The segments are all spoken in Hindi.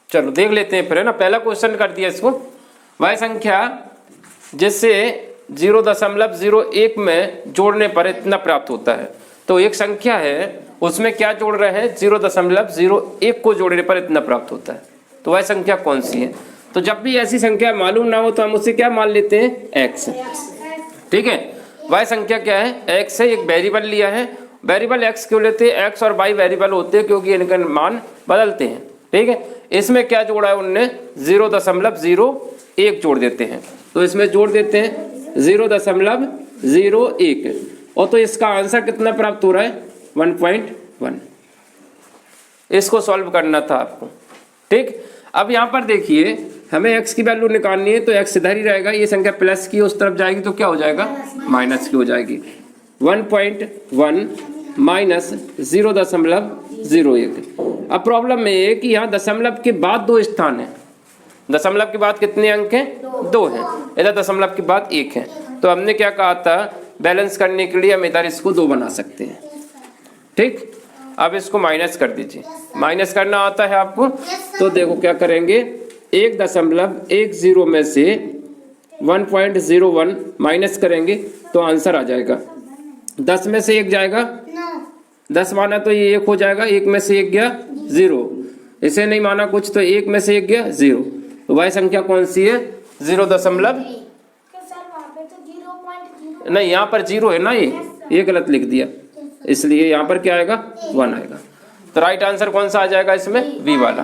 चलो देख लेते हैं फिर, है ना। पहला क्वेश्चन कर दिया इसको, वह संख्या जिससे 0.01 में जोड़ने पर इतना प्राप्त होता है। तो एक संख्या है उसमें क्या जोड़ रहे हैं, 0.01 को जोड़ने पर इतना प्राप्त होता है। तो वह संख्या कौन सी है? तो जब भी ऐसी संख्या मालूम ना हो तो हम उसे क्या मान लेते हैं, x। ठीक है, वह संख्या क्या है, x है। एक वेरिएबल लिया है, वेरिएबल x क्यों लेते हैं, x और y वेरिएबल होते हैं क्योंकि इनके मान बदलते हैं। ठीक है, इसमें क्या जोड़ा है उनने, 0.01 जोड़ देते हैं। तो इसमें जोड़ देते हैं 0.01 और तो इसका आंसर कितना प्राप्त हो रहा है, 1.1। इसको सॉल्व करना था आपको। ठीक, अब यहाँ पर देखिए हमें x की वैल्यू निकालनी है, तो x इधर ही रहेगा, ये संख्या प्लस की उस तरफ जाएगी तो क्या हो जाएगा, माइनस की हो जाएगी। 1.1 माइनस 0.01। अब प्रॉब्लम में ये है कि यहाँ दशमलव के बाद 2 स्थान है, दशमलव के बाद कितने अंक हैं, 2 हैं, इधर दशमलव के बाद 1 है। तो हमने क्या कहा था, बैलेंस करने के लिए हम इधर इसको 2 बना सकते हैं। ठीक, अब इसको माइनस कर दीजिए, माइनस करना आता है आपको। तो देखो क्या करेंगे, 1.10 में से 1.01 माइनस करेंगे तो आंसर आ जाएगा। 10 में से 1 जाएगा, 10 माना तो ये 1 हो जाएगा, 1 में से 1 गया 0, इसे नहीं माना कुछ तो 1 में से 1 गया 0। तो वह संख्या कौन सी है, 0. नहीं, यहाँ पर 0 है ना, ये गलत लिख दिया, इसलिए यहाँ पर क्या आएगा, 1 आएगा। तो राइट आंसर कौन सा आ जाएगा इसमें, बी वाला।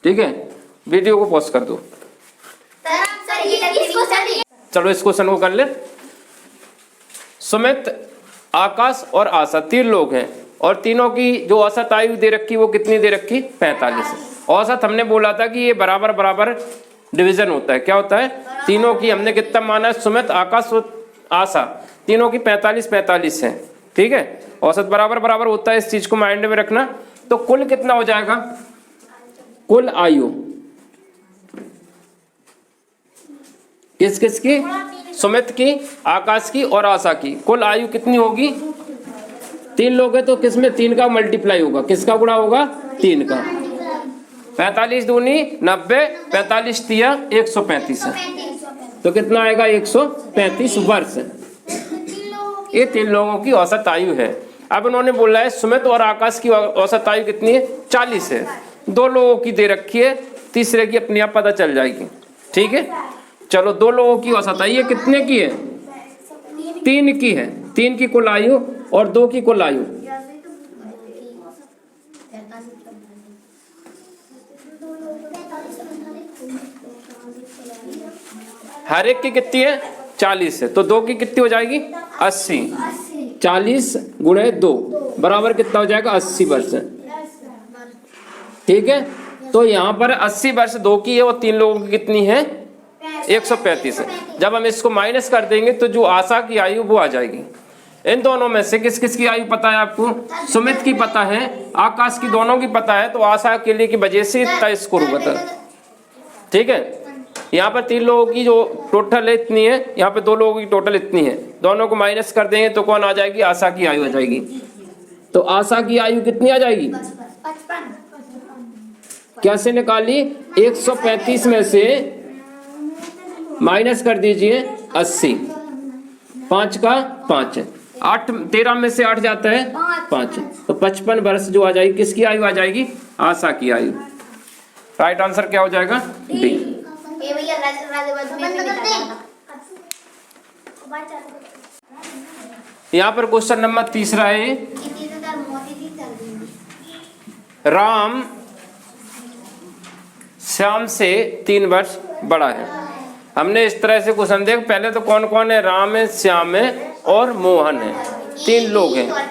ठीक है, वीडियो को पॉज कर दो। चलो इस क्वेश्चन को कर ले। सुमित, आकाश और आशा 3 लोग हैं और तीनों की जो औसत आयु दे रखी वो कितनी दे रखी, 45। औसत हमने बोला था कि ये बराबर बराबर डिवीजन होता है, क्या होता है, तीनों की हमने कितना माना है, सुमित, आकाश और आशा तीनों की 45 है। ठीक है, औसत बराबर बराबर होता है, इस चीज को माइंड में रखना। तो कुल कितना हो जाएगा, कुल आयु किस किस की, सुमित की, आकाश की और आशा की, कुल आयु कितनी होगी, 3 लोग हैं तो किसमें 3 का मल्टीप्लाई होगा, किसका गुणा होगा, 3 का। 45 दूनी 90, 45 तिया 135 है, तो कितना आएगा, 135 वर्ष। ये 3 लोगों की औसत आयु है। अब उन्होंने बोला है सुमित और आकाश की औसत आयु कितनी है, 40 है। 2 लोगों की दे रखी है, तीसरे की अपने आप पता चल जाएगी। ठीक है, चलो 2 लोगों की औसत आयु कितने की है, 3 की है, 3 की कुल आयु और 2 की कुल आयु। हर एक की कितनी है, 40 है, तो 2 की कितनी हो जाएगी, 80। 40 गुणे 2 बराबर कितना हो जाएगा, 80 वर्ष। ठीक है, तो यहाँ पर 80 वर्ष 2 की है और 3 लोगों की कितनी है, 135 है। जब हम इसको माइनस कर देंगे तो जो आशा की आयु वो आ जाएगी। इन दोनों में से किस किस की आयु पता है आपको, सुमित की पता है, आकाश की, दोनों की पता है, तो आशा के लिए की वजह से इतना स्कोर हुआ था। ठीक है, यहाँ पर 3 लोगों की जो टोटल है इतनी है, यहाँ पे 2 लोगों की टोटल इतनी है, दोनों को माइनस कर देंगे तो कौन आ जाएगी, आशा की आयु आ जाएगी। तो आशा की आयु कितनी आ जाएगी, कैसे निकाली, 135 में से माइनस कर दीजिए 80, 5 का 5, 8, 13 में से 8 जाता है 5, तो 55 वर्ष जो आ जाएगी, किसकी आयु आ जाएगी, आशा की आयु। राइट आंसर क्या हो जाएगा, डी। यहाँ पर क्वेश्चन नंबर 3 है, राम श्याम से 3 वर्ष बड़ा है। हमने इस तरह से क्वेश्चन देख, पहले तो कौन कौन है, राम है, श्याम है और मोहन है, 3 लोग हैं।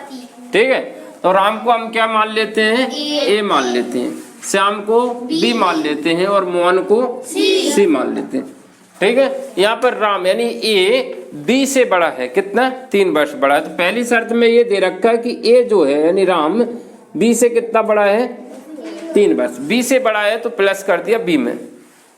ठीक है, तो राम को हम क्या मान लेते हैं, ए मान लेते हैं, श्याम को बी मान लेते हैं और मोहन को सी मान लेते हैं। ठीक है, यहाँ पर राम यानी ए बी से बड़ा है, कितना, 3 वर्ष बड़ा है। तो पहली शर्त में ये दे रखा है कि ए जो है यानी राम बी से कितना बड़ा है, 3 वर्ष। बी से बड़ा है तो प्लस कर दिया बी में,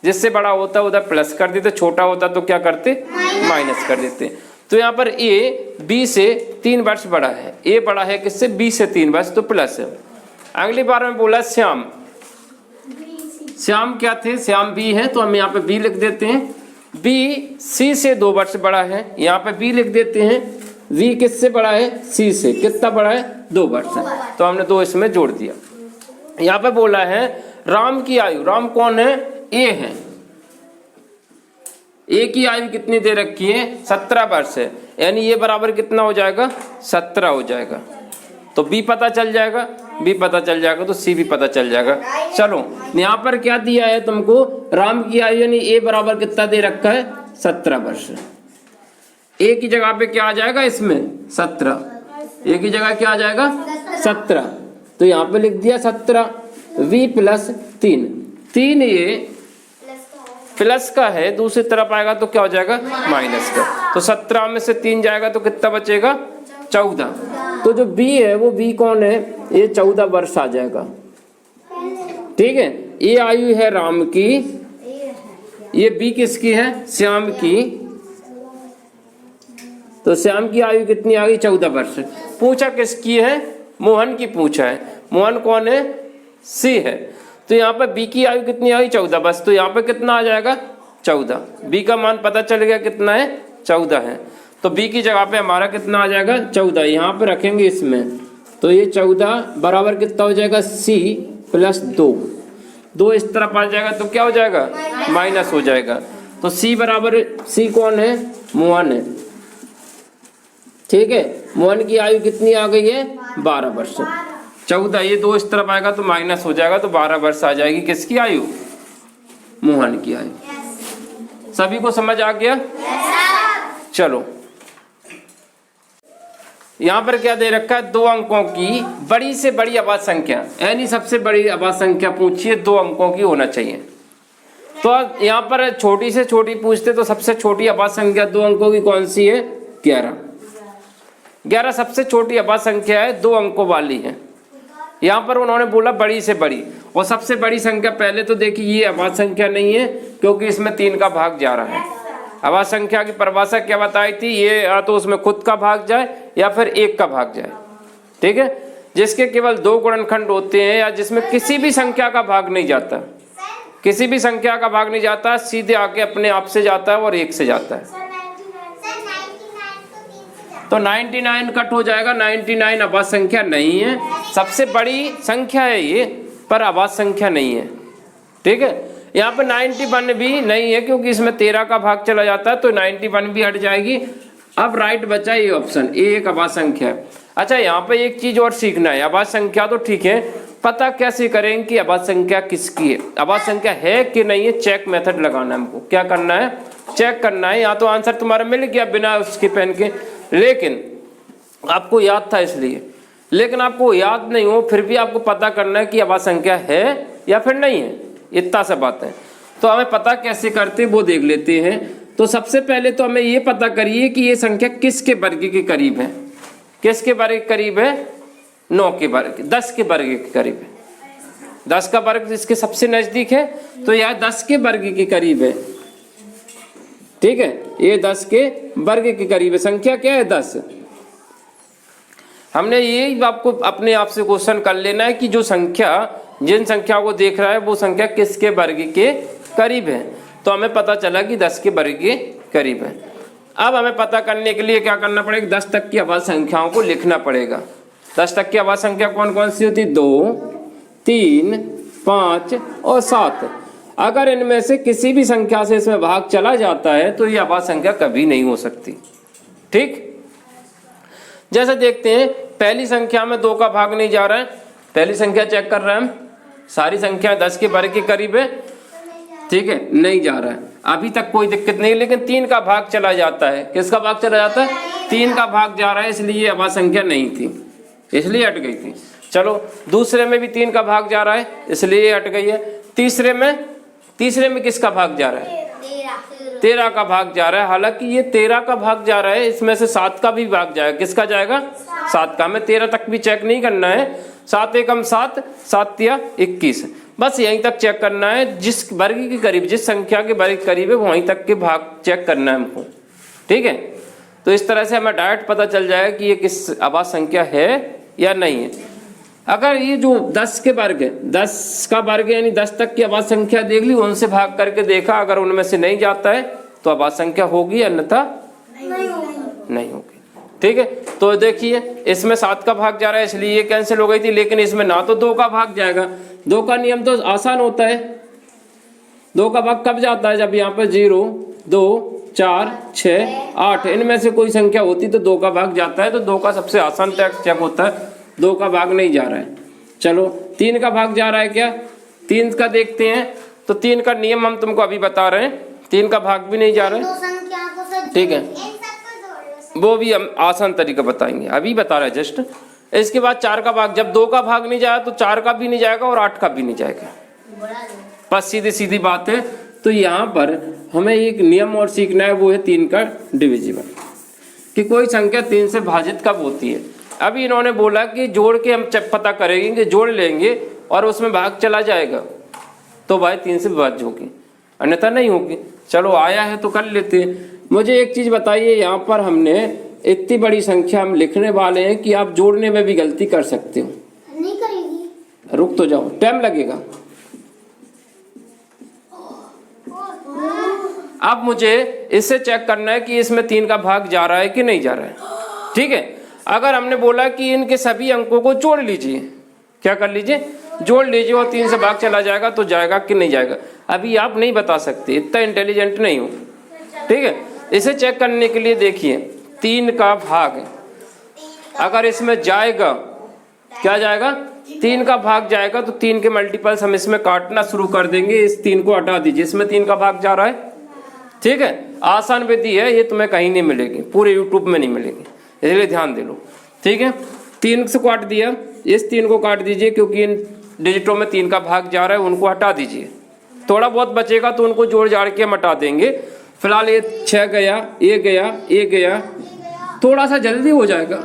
जिससे बड़ा होता उधर प्लस कर देते, छोटा होता तो क्या करते, माइनस कर देते। तो यहाँ पर ए बी से 3 वर्ष बड़ा है, ए बड़ा है किससे, बी से 3 वर्ष, तो प्लस है। अगली बार में बोला श्याम, श्याम क्या थे, श्याम बी है, तो हम यहाँ पे बी लिख देते हैं। बी सी से 2 वर्ष बड़ा है, यहाँ पे बी लिख देते हैं। वी किससे बड़ा है, सी से, कितना बड़ा है, 2 वर्ष है, तो हमने 2 इसमें जोड़ दिया। यहाँ पे बोला है राम की आयु, राम कौन है, ए है, ए की आयु कितनी दे रखी है, 17 वर्ष है, यानी ये बराबर कितना हो जाएगा, 17 हो जाएगा। तो बी पता चल जाएगा, बी पता चल जाएगा तो सी भी पता चल जाएगा। चलो यहाँ पर क्या दिया है तुमको, राम की आयु यानी ए बराबर कितना दे रखा है, 17 वर्ष। ए की जगह पे क्या आ जाएगा इसमें, 17, ए की जगह क्या आ जाएगा, 17, तो यहाँ पे लिख दिया 17। वी प्लस 3, 3 ये प्लस का है, दूसरी तरफ आएगा तो क्या हो जाएगा, माइनस का, तो 17 में से 3 जाएगा तो कितना बचेगा, 14। तो जो बी है वो बी कौन है, ये 14 वर्ष आ जाएगा। ठीक है, ये आयु है राम की, ये बी किसकी है, श्याम की, तो श्याम की आयु कितनी आ गई, 14 वर्ष। पूछा किसकी है, मोहन की पूछा है, मोहन कौन है, सी है, तो यहाँ पे बी की आयु कितनी आई, 14 बस, तो यहाँ पे कितना आ जाएगा, 14। बी का मान पता चल गया कितना है, 14 है, तो बी की जगह पे हमारा कितना आ जाएगा, 14, यहाँ पे रखेंगे इसमें, तो ये 14 बराबर कितना हो जाएगा, सी प्लस 2, 2 इस तरफ आ जाएगा तो क्या हो जाएगा, माइनस हो जाएगा, तो सी बराबर, सी कौन है, मोहन है। ठीक है, मोहन की आयु कितनी आ गई है, 12 वर्ष। 14 ये 2 इस तरफ आएगा तो माइनस हो जाएगा, तो 12 वर्ष आ जाएगी किसकी आयु, मोहन की आयु। सभी को समझ आ गया। चलो यहाँ पर क्या दे रखा है, 2 अंकों की बड़ी से बड़ी आवाज संख्या, यानी सबसे बड़ी आवाज संख्या पूछिए, 2 अंकों की होना चाहिए। तो यहाँ पर छोटी से छोटी पूछते तो सबसे छोटी आवाज संख्या 2 अंकों की कौन सी है, 11। 11 सबसे छोटी आवाज संख्या है, 2 अंकों वाली है। यहाँ पर उन्होंने बोला बड़ी से बड़ी, और सबसे बड़ी संख्या पहले तो देखिए ये आवाज संख्या नहीं है, क्योंकि इसमें 3 का भाग जा रहा है। आवाज संख्या की परिभाषा क्या बताई थी, ये या तो उसमें खुद का भाग जाए या फिर 1 का भाग जाए। ठीक है, जिसके केवल 2 गुणनखंड होते हैं या जिसमें किसी भी संख्या का भाग नहीं जाता, किसी भी संख्या का भाग नहीं जाता, सीधे आके अपने आप से जाता है और 1 से जाता है। तो 99 कट हो जाएगा, 99 आवाज संख्या नहीं है, सबसे बड़ी संख्या है ये, पर आवाज संख्या नहीं है। ठीक है, यहाँ पे 91 भी नहीं है, क्योंकि इसमें 13 का भाग चला जाता है, तो 91 भी हट जाएगी। अब राइट बचा ये ऑप्शन, ये एक आवाज संख्या है। अच्छा, यहाँ पे एक चीज और सीखना है, आवाज संख्या तो ठीक है, पता कैसे करें कि आवाज संख्या किसकी है, आवाज संख्या है कि नहीं है, चेक मेथड लगाना है हमको। क्या करना है, चेक करना है। यहाँ तो आंसर तुम्हारा मिल गया बिना उसके पेन के, लेकिन आपको याद था इसलिए, लेकिन आपको याद नहीं हो फिर भी आपको पता करना है कि आवाज संख्या है या फिर नहीं है, इतना सा बात है। तो हमें पता कैसे करते वो देख लेते हैं। तो सबसे पहले तो हमें ये पता करिए कि ये संख्या किसके वर्ग के करीब है, किसके वर्ग के करीब है, 9 के वर्ग, 10 के वर्ग के करीब है। 10 का वर्ग इसके सबसे नजदीक है, तो यह 10 के वर्ग के करीब है। ठीक है, ये 10 के वर्ग के करीब है। संख्या क्या है, 10। हमने ये आपको अपने आप से क्वेश्चन कर लेना है कि जो संख्या, जिन संख्याओं को देख रहा है वो संख्या किसके वर्ग के करीब है। तो हमें पता चला कि 10 के वर्ग के करीब है। अब हमें पता करने के लिए क्या करना पड़ेगा, 10 तक की आवाज संख्याओं को लिखना पड़ेगा। 10 तक की आवाज संख्या कौन कौन सी होती, 2, 3, 5 और 7। अगर इनमें से किसी भी संख्या से इसमें भाग चला जाता है तो ये आवाज संख्या कभी नहीं हो सकती। ठीक, जैसे देखते हैं पहली संख्या में 2 का भाग नहीं जा रहा है, पहली संख्या चेक कर रहे हैं हम, सारी संख्या 10 के वर्ग के करीब है। ठीक है, नहीं जा रहा है, अभी तक कोई दिक्कत नहीं, लेकिन 3 का भाग चला जाता है। किसका भाग चला जाता है, 3 का भाग जा रहा है, इसलिए आवाज संख्या नहीं थी, इसलिए हट गई थी। चलो दूसरे में भी 3 का भाग जा रहा है, इसलिए हट गई है। तीसरे में किसका भाग जा रहा है, 13 का भाग जा रहा है। हालांकि ये 13 का भाग जा रहा है, इसमें से 7 का भी भाग जाएगा। किसका जाएगा, 7 का। हमें 13 तक भी चेक नहीं करना है, 7 एकम 7, 7 या 21, बस यहीं तक चेक करना है। जिस वर्ग के करीब, जिस संख्या के वर्ग के करीब है वहीं तक के भाग चेक करना है हमको। ठीक है, तो इस तरह से हमें डायरेक्ट पता चल जाएगा कि ये किस आवाज संख्या है या नहीं है। अगर ये जो 10 के वर्ग है, 10 का वर्ग यानी 10 तक की अभाज्य संख्या देख ली, उनसे भाग करके देखा, अगर उनमें से नहीं जाता है तो अभाज्य संख्या होगी, अन्यथा नहीं होगी। ठीक है, तो देखिए इसमें 7 का भाग जा रहा है इसलिए ये कैंसिल हो गई थी, लेकिन इसमें ना तो 2 का भाग जाएगा। 2 का नियम तो आसान होता है, 2 का भाग कब जाता है? जब यहाँ पर 0, 2, 4, 6, 8 इनमें से कोई संख्या होती तो 2 का भाग जाता है। तो 2 का सबसे आसान चेक होता है, 2 का भाग नहीं जा रहा है। चलो 3 का भाग जा रहा है क्या? 3 का देखते हैं, तो 3 का नियम हम तुमको अभी बता रहे हैं, 3 का भाग भी नहीं जा रहा है। ठीक है, वो भी हम आसान तरीका बताएंगे, अभी बता रहे हैं जस्ट। इसके बाद 4 का भाग, जब 2 का भाग नहीं जाए तो 4 का भी नहीं जाएगा और 8 का भी नहीं जाएगा, बस सीधी सीधी बात है। तो यहाँ पर हमें एक नियम और सीखना है, वो है 3 का डिविजिबल, कि कोई संख्या 3 से भाजित कब होती है। अभी इन्होंने बोला कि जोड़ के हम पता करेंगे, कि जोड़ लेंगे और उसमें भाग चला जाएगा तो भाई 3 से विभाज्य होगी, अन्यथा नहीं होगी। चलो आया है तो कर लेते हैं। मुझे एक चीज बताइए, यहाँ पर हमने इतनी बड़ी संख्या हम लिखने वाले हैं कि आप जोड़ने में भी गलती कर सकते हो। नहीं करेगी, रुक तो जाओ, टाइम लगेगा। अब मुझे इससे चेक करना है कि इसमें 3 का भाग जा रहा है कि नहीं जा रहा है। ठीक है, अगर हमने बोला कि इनके सभी अंकों को जोड़ लीजिए, क्या कर लीजिए? जोड़ लीजिए और 3 से भाग चला जाएगा तो जाएगा कि नहीं जाएगा। अभी आप नहीं बता सकते, इतना इंटेलिजेंट नहीं हो। ठीक है, इसे चेक करने के लिए देखिए 3 का भाग अगर इसमें जाएगा, क्या जाएगा? 3 का भाग जाएगा तो 3 के मल्टीपल्स हम इसमें काटना शुरू कर देंगे। इस 3 को हटा दीजिए, इसमें 3 का भाग जा रहा है। ठीक है, आसान विधि है, ये तुम्हें कहीं नहीं मिलेगी, पूरे यूट्यूब में नहीं मिलेगी, इसलिए ध्यान दे लो। ठीक है, 3 से काट दिया, इस 3 को काट दीजिए, क्योंकि इन डिजिटों में 3 का भाग जा रहा है, उनको हटा दीजिए। थोड़ा बहुत बचेगा तो उनको जोड़ जाड़ के हम हटा देंगे। फिलहाल ये 6 गया, ये गया, ये गया, थोड़ा सा जल्दी हो जाएगा।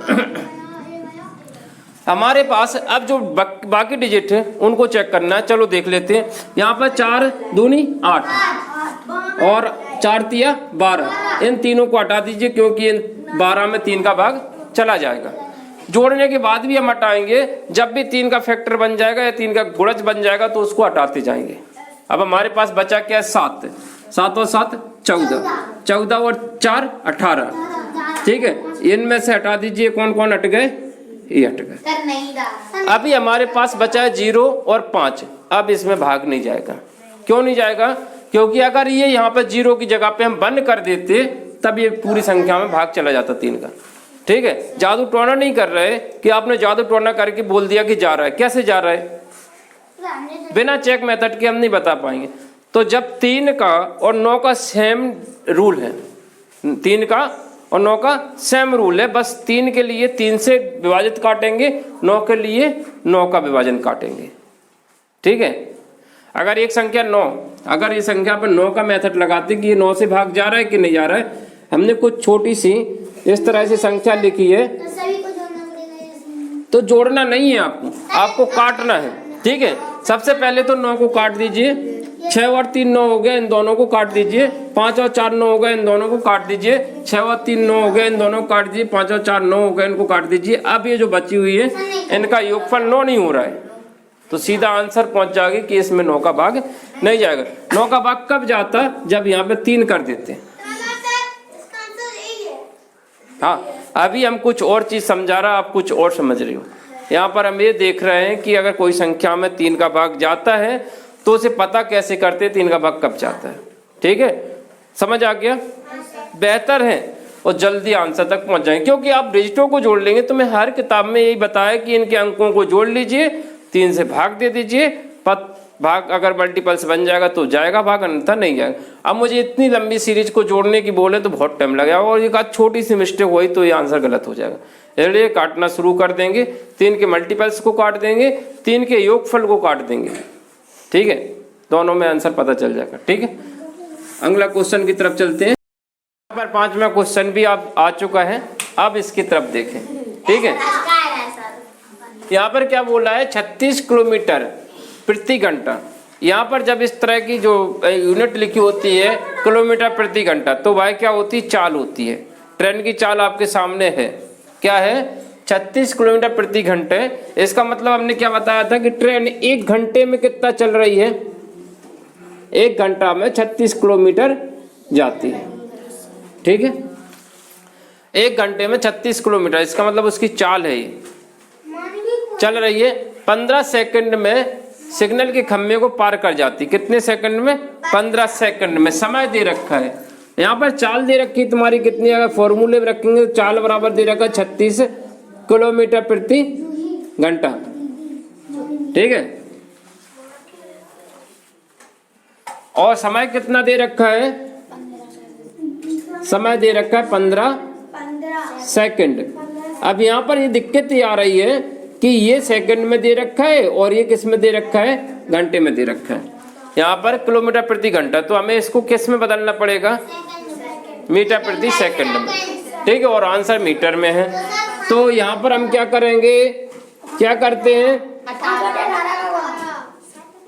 हमारे पास अब जो बाकी डिजिट है उनको चेक करना है। चलो देख लेते हैं। यहाँ पर 4 दूनी 8 और 4 तिया 12, इन तीनों को हटा दीजिए, क्योंकि इन 12 में 3 का भाग चला जाएगा। जोड़ने के बाद भी हम हटाएंगे, जब भी 3 का फैक्टर बन जाएगा या 3 का गुणज बन जाएगा तो उसको हटाते जाएंगे। अब हमारे पास बचा क्या है? 7, 7 और 7 14, 14 और 4 18। ठीक है, इनमें से हटा दीजिए, कौन कौन हट गए? ये हट गए। अभी हमारे पास बचा है 0 और 5। अब इसमें भाग नहीं जाएगा। क्यों नहीं जाएगा? क्योंकि अगर ये यहाँ पर 0 की जगह पे हम बंद कर देते तब ये पूरी संख्या में भाग चला जाता 3 का। ठीक है, जादू टोना नहीं कर रहे कि आपने जादू टोना करके बोल दिया कि जा रहा है। कैसे जा रहा है? बिना चेक मेथड के हम नहीं बता पाएंगे। तो जब 3 का और 9 का सेम रूल है, 3 का और 9 का सेम रूल है, बस 3 के लिए 3 से विभाजित काटेंगे, 9 के लिए 9 का विभाजन काटेंगे। ठीक है, अगर एक संख्या 9, अगर ये संख्या पर 9 का मेथड लगाते कि ये 9 से भाग जा रहा है कि नहीं जा रहा है, हमने कुछ छोटी सी इस तरह से संख्या लिखी है, तो सभी को जोड़ना पड़ेगा। तो जोड़ना नहीं है आपको, आपको काटना है। ठीक है, सबसे पहले तो 9 को काट दीजिए, 6 और 3 9 हो गए, इन दोनों को काट दीजिए। 5 और 4 9 हो गए, इन दोनों को काट दीजिए। 6 और 3 9 हो गए, इन दोनों को काट दीजिए। 5 और 4 9 हो गए, इनको काट दीजिए। अब ये जो बची हुई है इनका योगफल 9 नहीं हो रहा है, तो सीधा आंसर पहुंच जाएगी कि इसमें 9 का भाग नहीं जाएगा। 9 का भाग कब जाता? जब यहाँ पे 3 कर देते हैं। हाँ, अभी हम कुछ और चीज समझा रहा, आप कुछ और समझ रहे हो। यहाँ पर हम ये देख रहे हैं कि अगर कोई संख्या में 3 का भाग जाता है तो उसे पता कैसे करते हैं 3 का भाग कब जाता है। ठीक है, समझ आ गया? बेहतर है और जल्दी आंसर तक पहुंच जाएंगे, क्योंकि आप डिजिटों को जोड़ लेंगे। तो मैं हर किताब में यही बताया कि इनके अंकों को जोड़ लीजिए, 3 से भाग दे दीजिए, भाग अगर मल्टीपल्स बन जाएगा तो जाएगा भाग, अन्यथा नहीं जाएगा। अब मुझे इतनी लंबी सीरीज को जोड़ने की बोले तो बहुत टाइम लगेगा, और एक आध छोटी सी मिस्टेक हुई तो ये आंसर गलत हो जाएगा। इसलिए काटना शुरू कर देंगे, 3 के मल्टीपल्स को काट देंगे, 3 के योगफल को काट देंगे। ठीक है, दोनों में आंसर पता चल जाएगा। ठीक है, अगला क्वेश्चन की तरफ चलते हैं। यहाँ पर 5वां क्वेश्चन भी आप आ चुका है, अब इसकी तरफ देखें। ठीक है, यहाँ पर क्या बोला है? 36 किलोमीटर प्रति घंटा। यहाँ पर जब इस तरह की जो यूनिट लिखी होती है किलोमीटर प्रति घंटा, तो भाई क्या होती है? चाल होती है। ट्रेन की चाल आपके सामने है, क्या है? 36 किलोमीटर प्रति घंटे। इसका मतलब हमने क्या बताया था कि ट्रेन 1 घंटे में कितना चल रही है, 1 घंटा में 36 किलोमीटर जाती है। ठीक है, 1 घंटे में 36 किलोमीटर, इसका मतलब उसकी चाल है ये, चल रही है। 15 सेकंड में सिग्नल के खंभे को पार कर जाती। कितने सेकंड में? 15 सेकंड में। समय दे रखा है यहाँ पर, चाल दे रखी तुम्हारी कितनी, अगर फॉर्मूले में रखेंगे तो चाल बराबर दे रखा है 36 किलोमीटर प्रति घंटा। ठीक है, और समय कितना दे रखा है? समय दे रखा है 15 सेकंड। अब यहाँ पर ये दिक्कत ये आ रही है कि ये सेकंड में दे रखा है और ये किस में दे रखा है? घंटे में दे रखा है। यहाँ पर किलोमीटर प्रति घंटा, तो हमें इसको किस में बदलना पड़ेगा? मीटर प्रति सेकंड में। ठीक है, और आंसर मीटर में है। तो यहाँ पर हम क्या करेंगे, क्या करते हैं,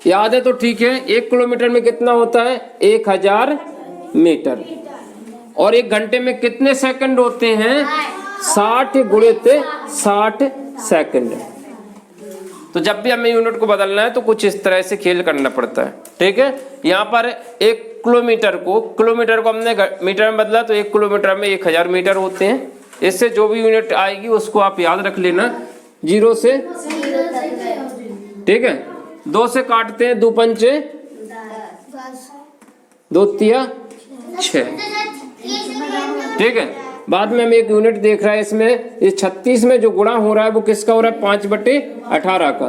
याद है तो ठीक है। 1 किलोमीटर में कितना होता है? 1000 मीटर। और 1 घंटे में कितने सेकंड होते हैं? 60 गुणित 60 सेकंड। तो जब भी हमें यूनिट को बदलना है तो कुछ इस तरह से खेल करना पड़ता है। ठीक है, यहाँ पर 1 किलोमीटर को हमने मीटर में बदला तो 1 किलोमीटर में 1000 मीटर होते हैं। इससे जो भी यूनिट आएगी उसको आप याद रख लेना, 0 से। ठीक है, 2 से काटते हैं, 2 पंचे 2 तिया 6। ठीक है, बाद में हम एक यूनिट देख रहा है इसमें, इस 36 में जो गुणा हो रहा है वो किसका हो रहा है? 5/18 का।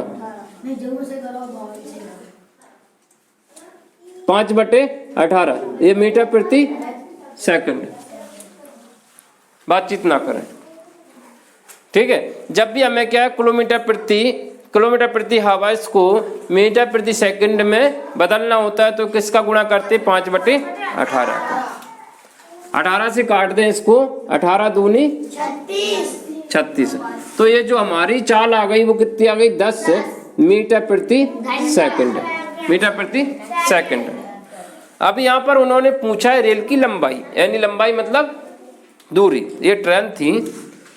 5/18 ये मीटर प्रति सेकंड। बातचीत ना करें। ठीक है, जब भी हमें क्या है, किलोमीटर प्रति हावर्स को मीटर प्रति सेकंड में बदलना होता है तो किसका गुणा करते? 5/18 का। 18 से काट दें इसको, 18 दूनी 36। तो ये जो हमारी चाल आ गई वो कितनी आ गई? 10 मीटर प्रति सेकंड। मीटर प्रति सेकंड। अब यहाँ पर उन्होंने पूछा है रेल की लंबाई, यानी लंबाई मतलब दूरी। ये ट्रेन थी,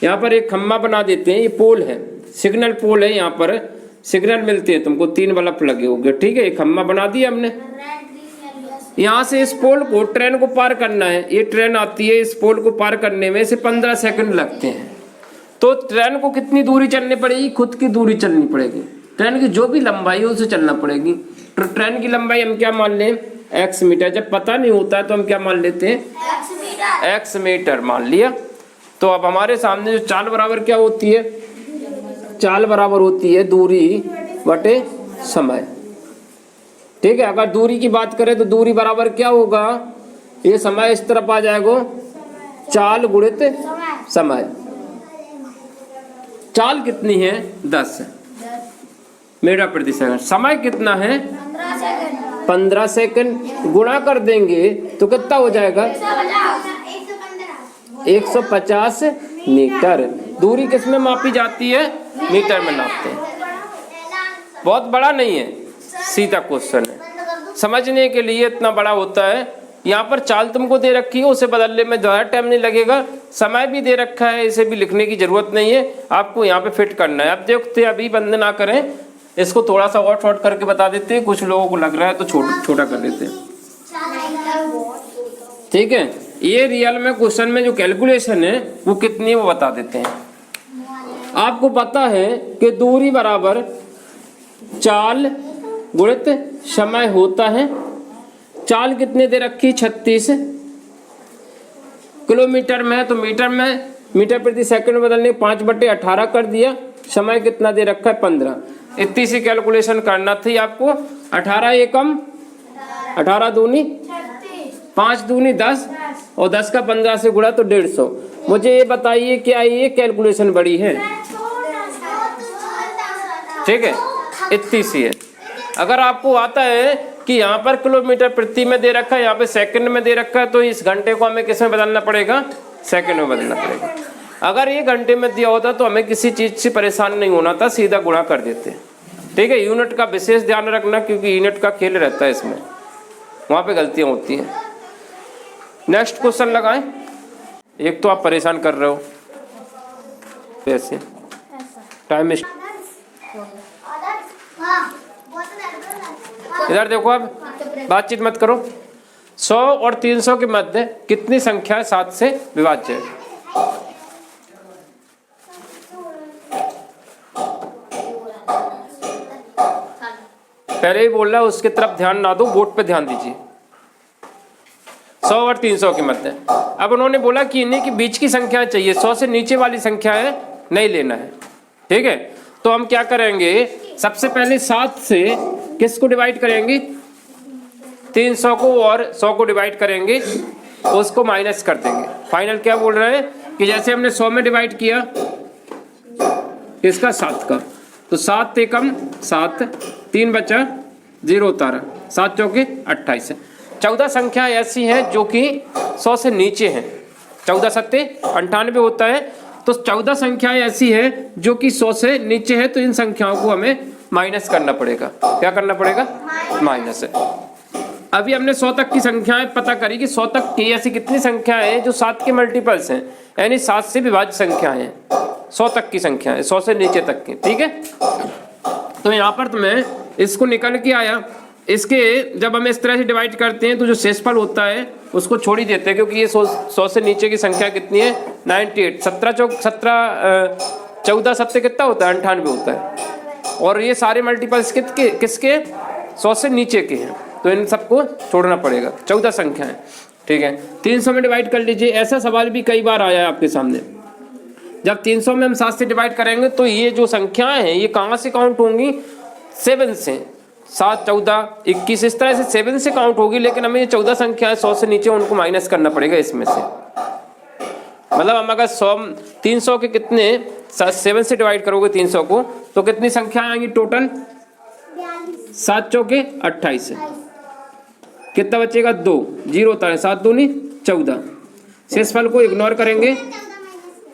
यहाँ पर एक खम्भा बना देते हैं, ये पोल है, सिग्नल पोल है। यहाँ पर सिग्नल मिलते हैं तुमको, 3 बल्ब लगे होंगे। ठीक है, एक खम्भा बना दिया हमने। यहाँ से इस पोल को, ट्रेन को पार करना है। ये ट्रेन आती है, इस पोल को पार करने में से 15 सेकंड लगते हैं। तो ट्रेन को कितनी दूरी चलनी पड़ेगी? खुद की दूरी चलनी पड़ेगी। ट्रेन की जो भी लंबाई है उसे चलना पड़ेगी। तो ट्रेन की लंबाई हम क्या मान लें? x metre. जब पता नहीं होता है तो हम क्या मान लेते हैं? x मीटर मान लिया। तो अब हमारे सामने जो चाल बराबर क्या होती है? चाल बराबर होती है दूरी बटे समय। ठीक है, अगर दूरी की बात करें तो दूरी बराबर क्या होगा? ये समय इस तरफ आ जाएगा, चाल गुणित समय। चाल कितनी है? 10 मीटर प्रति सेकंड। समय कितना है? 15 सेकंड। गुणा कर देंगे तो कितना हो जाएगा? 150 मीटर। दूरी किस में मापी जाती है? मीटर में नापते हैं। बहुत बड़ा नहीं है, सीधा क्वेश्चन है, समझने के लिए इतना बड़ा होता है। यहाँ पर चाल तुमको दे रखी है, उसे बदलने में ज़्यादा टाइम नहीं लगेगा। समय भी दे रखा है, इसे भी लिखने की जरूरत नहीं है, आपको यहाँ पे फिट करना है। अब देखते अभी बंद ना करें, इसको थोड़ा सा और शॉर्ट करके बता देते हैं। कुछ लोगों को लग रहा है तो छोटा कर देते हैं। ठीक है, ये रियल में क्वेश्चन में जो कैलकुलेशन है वो कितनी है वो बता देते हैं। आपको पता है कि दूरी बराबर चाल गुणित समय होता है। चाल कितने दे रखी? 36 किलोमीटर में, तो मीटर प्रति सेकंड बदलने 5/18 कर दिया। समय कितना दे रखा है? 15। इतनी सी कैलकुलेशन करना थी आपको। 18 एकम 18 दूनी 5 दूनी 10 और 10 का 15 से गुणा तो 150। मुझे ये बताइए क्या ये कैलकुलेशन बड़ी है? ठीक है, इतनी सी है। अगर आपको आता है कि यहाँ पर किलोमीटर प्रति में दे रखा है, यहाँ पे सेकंड में दे रखा है, तो इस घंटे को हमें किस में बदलना पड़ेगा? सेकंड में बदलना पड़ेगा। अगर ये घंटे में दिया होता तो हमें किसी चीज से परेशान नहीं होना था, सीधा गुणा कर देते। ठीक है, यूनिट का विशेष ध्यान रखना क्योंकि यूनिट का खेल रहता है इसमें, वहाँ पे गलतियाँ होती हैं। नेक्स्ट क्वेश्चन लगाएं। एक तो आप परेशान कर रहे हो वैसे। टाइम। इधर देखो, अब बातचीत मत करो। 100 और 300 के मध्य कितनी संख्या 7 से विभाज्य है? पहले ही बोल रहा है, उसके तरफ ध्यान ना दो, बोर्ड पे ध्यान दीजिए। 100 और 300 के मध्य। अब उन्होंने बोला कि इन्हीं के बीच की संख्या चाहिए, 100 से नीचे वाली संख्या है नहीं लेना है। ठीक है, तो हम क्या करेंगे, सबसे पहले 7 से किसको डिवाइड करेंगे? 300 को, और 100 को डिवाइड करेंगे, उसको माइनस कर देंगे। फाइनल क्या बोल रहे हैं कि जैसे हमने 100 में डिवाइड किया इसका 7 का, तो 7 एकम 7, 3 बचा, 0 उतारा, 7 चौके 28 है। 14 संख्या ऐसी हैं जो कि 100 से नीचे हैं। 14 सत्ते 98 होता है, तो 14 संख्याएं ऐसी है जो कि 100 से नीचे है, तो इन संख्याओं को हमें माइनस करना पड़ेगा। क्या करना पड़ेगा? माइनस है। अभी हमने 100 तक की संख्याएं पता करी कि 100 तक की ऐसी कितनी संख्याएं हैं जो 7 के मल्टीपल्स हैं, यानी 7 से विभाज्य संख्याएं हैं। 100 तक की संख्याएं, 100 से नीचे तक की। ठीक है, तो यहाँ पर तो मैं इसको निकल के आया। इसके जब हम इस तरह से डिवाइड करते हैं तो जो शेषफल होता है उसको छोड़ ही देते हैं, क्योंकि ये 100 से नीचे की संख्या कितनी है? 98। 14 सत्ते कितना होता है? 98 होता है। और ये सारे मल्टीपल्स किसके? 100 से नीचे के हैं, तो इन सबको छोड़ना पड़ेगा। 14 संख्या है। ठीक है, 300 में डिवाइड कर लीजिए। ऐसा सवाल भी कई बार आया है आपके सामने। जब 300 में हम 7 से डिवाइड करेंगे तो ये जो संख्याएं हैं ये कहाँ से काउंट होंगी? 7 से। 7, 14, 21 इस तरह से 7 से काउंट होगी, लेकिन हमें ये 14 संख्याएं 100 से नीचे उनको माइनस करना पड़ेगा इसमें से। मतलब हम अगर 300 के कितने 7 से डिवाइड करोगे 300 को, तो कितनी संख्या आएंगी टोटल? 7 चौके 28 है। कितना बचेगा? 2, 0 होता है, 7 दूनी 14। शेषफल को इग्नोर करेंगे।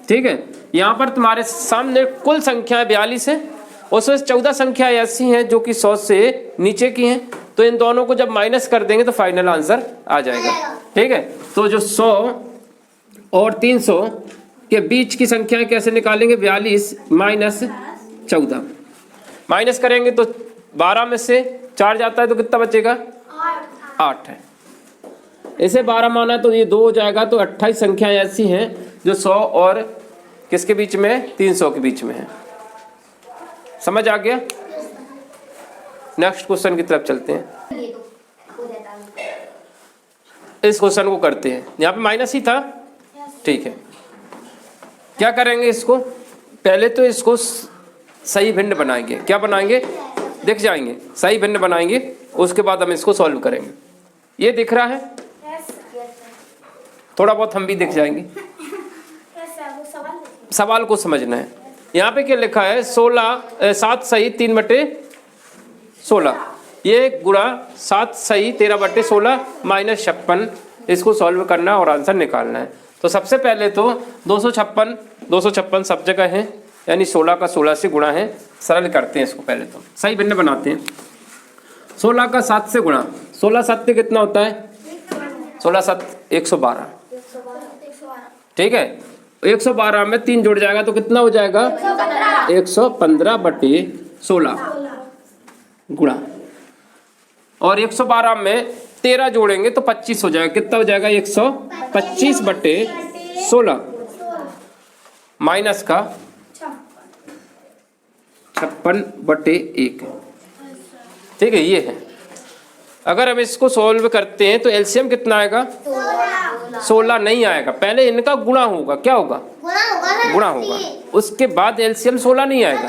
ठीक है, यहाँ पर तुम्हारे सामने कुल संख्या 42 है, उसमें 14 संख्या ऐसी हैं जो कि 100 से नीचे की हैं, तो इन दोनों को जब माइनस कर देंगे तो फाइनल आंसर आ जाएगा। ठीक है, तो जो 100 और 300 के बीच की संख्या कैसे निकालेंगे? 42 माइनस 14। माइनस करेंगे तो 12 में से 4 जाता है, तो कितना बचेगा? 8 है। इसे 12 माना तो ये 2 हो जाएगा, तो 28 संख्या ऐसी हैं जो 100 और किसके बीच में है? 300 के बीच में है। समझ आ गया? नेक्स्ट क्वेश्चन की तरफ चलते हैं। इस क्वेश्चन को करते हैं। यहाँ पे माइनस ही था। ठीक है, क्या करेंगे इसको? पहले तो इसको सही भिन्न बनाएंगे। क्या बनाएंगे? दिख जाएंगे, सही भिन्न बनाएंगे, उसके बाद हम इसको सॉल्व करेंगे। ये दिख रहा है? थोड़ा बहुत हम भी दिख जाएंगे। सवाल को समझना है। यहाँ पे क्या लिखा है? 7 सही 3/16, ये गुणा 7 सही 13/16 माइनस 56। इसको सॉल्व करना और आंसर निकालना है। तो सबसे पहले तो 256 सब जगह है, यानी 16 का 16 से गुणा है। सरल करते हैं इसको, पहले तो सही भिन्न बनाते हैं। 16 का 7 से गुणा, 16 7 कितना होता है? 16 7 112। ठीक है, 112 में 3 जुड़ जाएगा तो कितना हो जाएगा? 115/16 गुणा, और 112 में 13 जोड़ेंगे तो 25 हो जाएगा। कितना हो जाएगा? 125/16 माइनस का 56/1। ठीक है, ये है। अगर हम इसको सॉल्व करते हैं तो एलसीएम कितना आएगा? 16 नहीं आएगा, पहले इनका गुणा होगा। क्या होगा? गुणा होगा, उसके बाद एलसीएम 16 नहीं आएगा।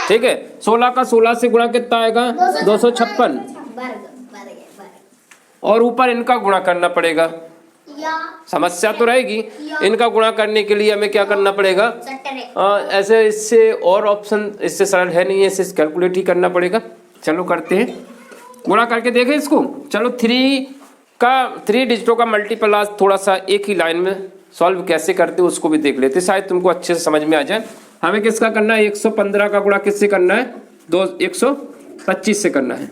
ठीक है, 16 का 16 से गुणा कितना आएगा? 256, और ऊपर इनका गुणा करना पड़ेगा। समस्या तो रहेगी, इनका गुणा करने के लिए हमें क्या करना पड़ेगा? ऐसे इससे और ऑप्शन इससे सरल है नहीं है, इसे कैलकुलेट ही करना पड़ेगा। चलो करते हैं, गुणा करके देखें इसको। चलो 3 डिजिटों का मल्टीपल आज थोड़ा सा एक ही लाइन में सॉल्व कैसे करते हैं उसको भी देख लेते, शायद तुमको अच्छे से समझ में आ जाए। हमें किसका करना है? 115 का गुणा किससे करना है? 125 से करना है।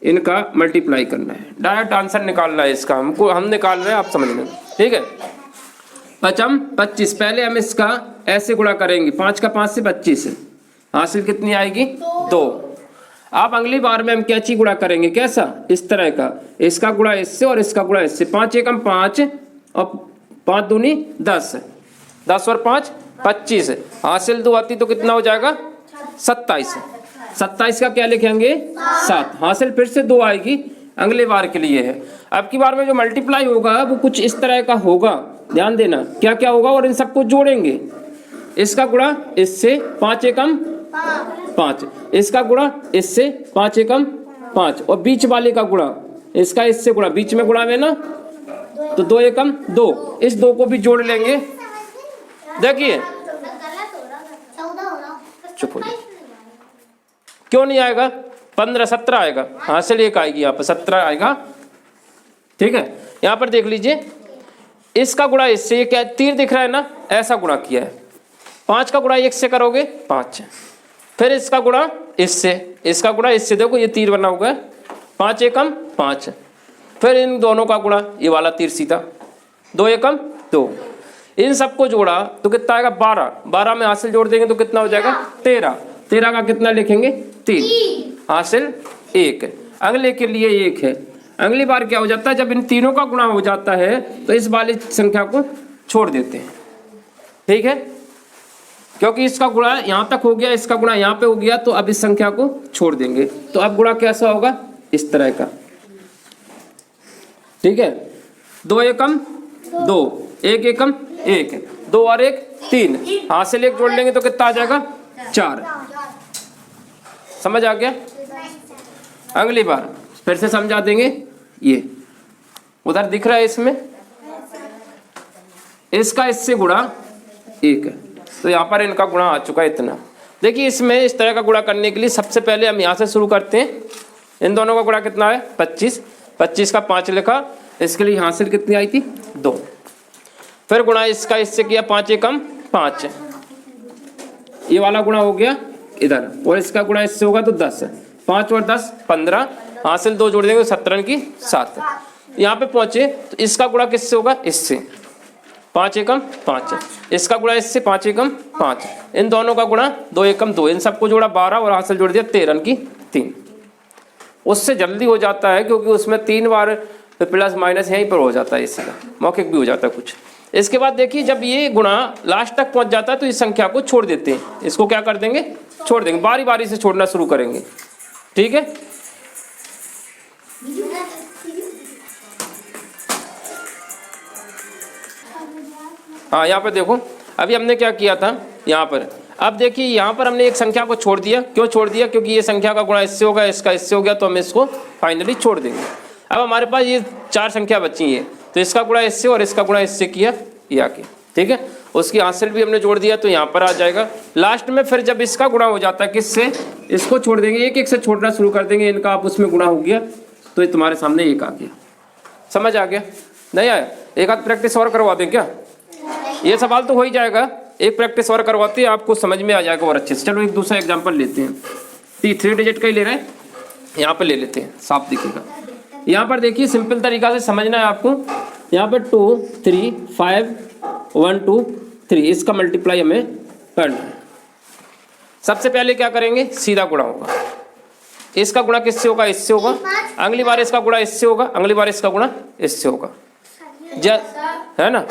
इनका मल्टीप्लाई करना है, डायरेक्ट आंसर निकालना है इसका। हम निकाल रहे हैं, आप समझ लें। ठीक है, पचम 25। पहले हम इसका ऐसे गुणा करेंगे, 5 का 5 से 25, हासिल कितनी आएगी 2। अब अगली बार में हम क्या चीज गुणा करेंगे, कैसा, इस तरह का, इसका गुणा इससे और इसका गुणा इससे, 5 एकम 5 और 5 दूनी 10, 10 और 5 25, हासिल 2 आती तो कितना हो जाएगा 27। 27 का क्या लिखेंगे 7, हासिल फिर से 2 आएगी, अगले बार के लिए है। अब की बार में जो मल्टीप्लाई होगा वो कुछ इस तरह का होगा, ध्यान देना क्या क्या होगा, और इन सबको जोड़ेंगे, इसका गुणा इससे 5 एकम 5, इसका गुणा इससे 5 एकम 5, और बीच वाले का गुणा इसका इससे गुणा, बीच में गुणा में ना तो 2 एकम 2, इस 2 को भी जोड़ लेंगे। देखिए चुप हो जाओ, क्यों नहीं आएगा, 15 17 आएगा, हासिल 1 आएगी, यहाँ पर 17 आएगा। ठीक है, यहाँ पर देख लीजिए, इसका गुणा इससे, ये क्या तीर दिख रहा है ना, ऐसा गुणा किया है। 5 का गुणा 1 से करोगे 5, फिर इसका गुणा इससे, इसका गुणा इससे, देखो ये तीर बना हुआ है, 5 एकम 5, फिर इन दोनों का गुणा, ये वाला तीर सीधा, 2 एकम 2, इन सबको जोड़ा तो कितना आएगा 12, 12 में हासिल जोड़ देंगे तो कितना हो जाएगा 13, 13 का कितना लिखेंगे 3, हासिल 1, अगले के लिए 1 है। अगली बार क्या हो जाता है, जब इन तीनों का गुणा हो जाता है तो इस वाली संख्या को छोड़ देते हैं। ठीक है, क्योंकि इसका गुणा यहाँ तक हो गया, इसका गुणा यहाँ पे हो गया, तो अब इस संख्या को छोड़ देंगे, तो अब गुणा कैसा होगा, इस तरह का। ठीक है, 2 एकम 2, 1 एकम 1, 2 और 1 3, हासिल 1 जोड़ लेंगे तो कितना आ जाएगा 4। समझ आ गया, अगली बार फिर से समझा देंगे। ये उधर दिख रहा है, इसमें इसका इससे गुणा 1 है, तो यहाँ पर इनका गुणा आ चुका है इतना। देखिए इसमें इस तरह का गुणा करने के लिए सबसे पहले हम यहाँ से शुरू करते हैं। इन दोनों का गुणा कितना है 25, 25 का 5 लिखा, इसके लिए हासिल कितनी आई थी 2, फिर गुणा इसका इससे किया, 5 एकम 5, ये वाला गुणा हो गया इधर, और इसका गुणा इससे होगा तो 10, 5 और 10 15, हासिल 2 जोड़ देंगे 17 की 7। यहाँ पे पहुंचे तो इसका गुणा किससे होगा, इससे, 5 एकम 5, इसका गुणा इससे 5 एकम 5, इन दोनों का गुणा 2 एकम 2, इन सबको जोड़ा 12 और हासिल जोड़ दिया 13 की 3। उससे जल्दी हो जाता है क्योंकि उसमें 3 बार प्लस माइनस यहीं पर हो जाता है, इसका मौखिक भी हो जाता है कुछ। इसके बाद देखिए जब ये गुणा लास्ट तक पहुंच जाता है तो इस संख्या को छोड़ देते हैं, इसको क्या कर देंगे छोड़ देंगे, बारी बारी से छोड़ना शुरू करेंगे। ठीक है, हाँ यहाँ पर देखो अभी हमने क्या किया था यहाँ पर, अब देखिए यहाँ पर हमने एक संख्या को छोड़ दिया, क्यों छोड़ दिया, क्योंकि ये संख्या का गुणा इससे होगा, इसका इससे हो गया, तो हम इसको फाइनली छोड़ देंगे। अब हमारे पास ये 4 संख्या बची है, तो इसका गुणा इससे और इसका गुणा इससे किया, ये आके ठीक है, उसकी हासिल भी हमने जोड़ दिया तो यहाँ पर आ जाएगा। लास्ट में फिर जब इसका गुणा हो जाता है किससे, इसको छोड़ देंगे, एक एक से छोड़ना शुरू कर देंगे, इनका आप उसमें गुणा हो गया तो ये तुम्हारे सामने 1 आ गया। समझ आ गया, नहीं आया, एक आध प्रैक्टिस और करवा दें क्या, ये सवाल तो हो ही जाएगा, एक प्रैक्टिस और करवाते हैं आपको समझ में आ जाएगा और अच्छे से। चलो एक दूसरा एग्जांपल लेते हैं, 3 डिजिट का ही ले रहे हैं, यहाँ पर ले लेते हैं, साफ दिखेगा। यहाँ पर देखिए सिंपल तरीका से समझना है आपको, यहाँ पर 2 3 5 1 2 3, इसका मल्टीप्लाई हमें करना है। सबसे पहले क्या करेंगे, सीधा गुणा होगा, इसका गुणा किससे होगा, इससे होगा, अगली बार इसका गुणा इससे होगा, अगली बार इसका गुणा इससे होगा, है ना,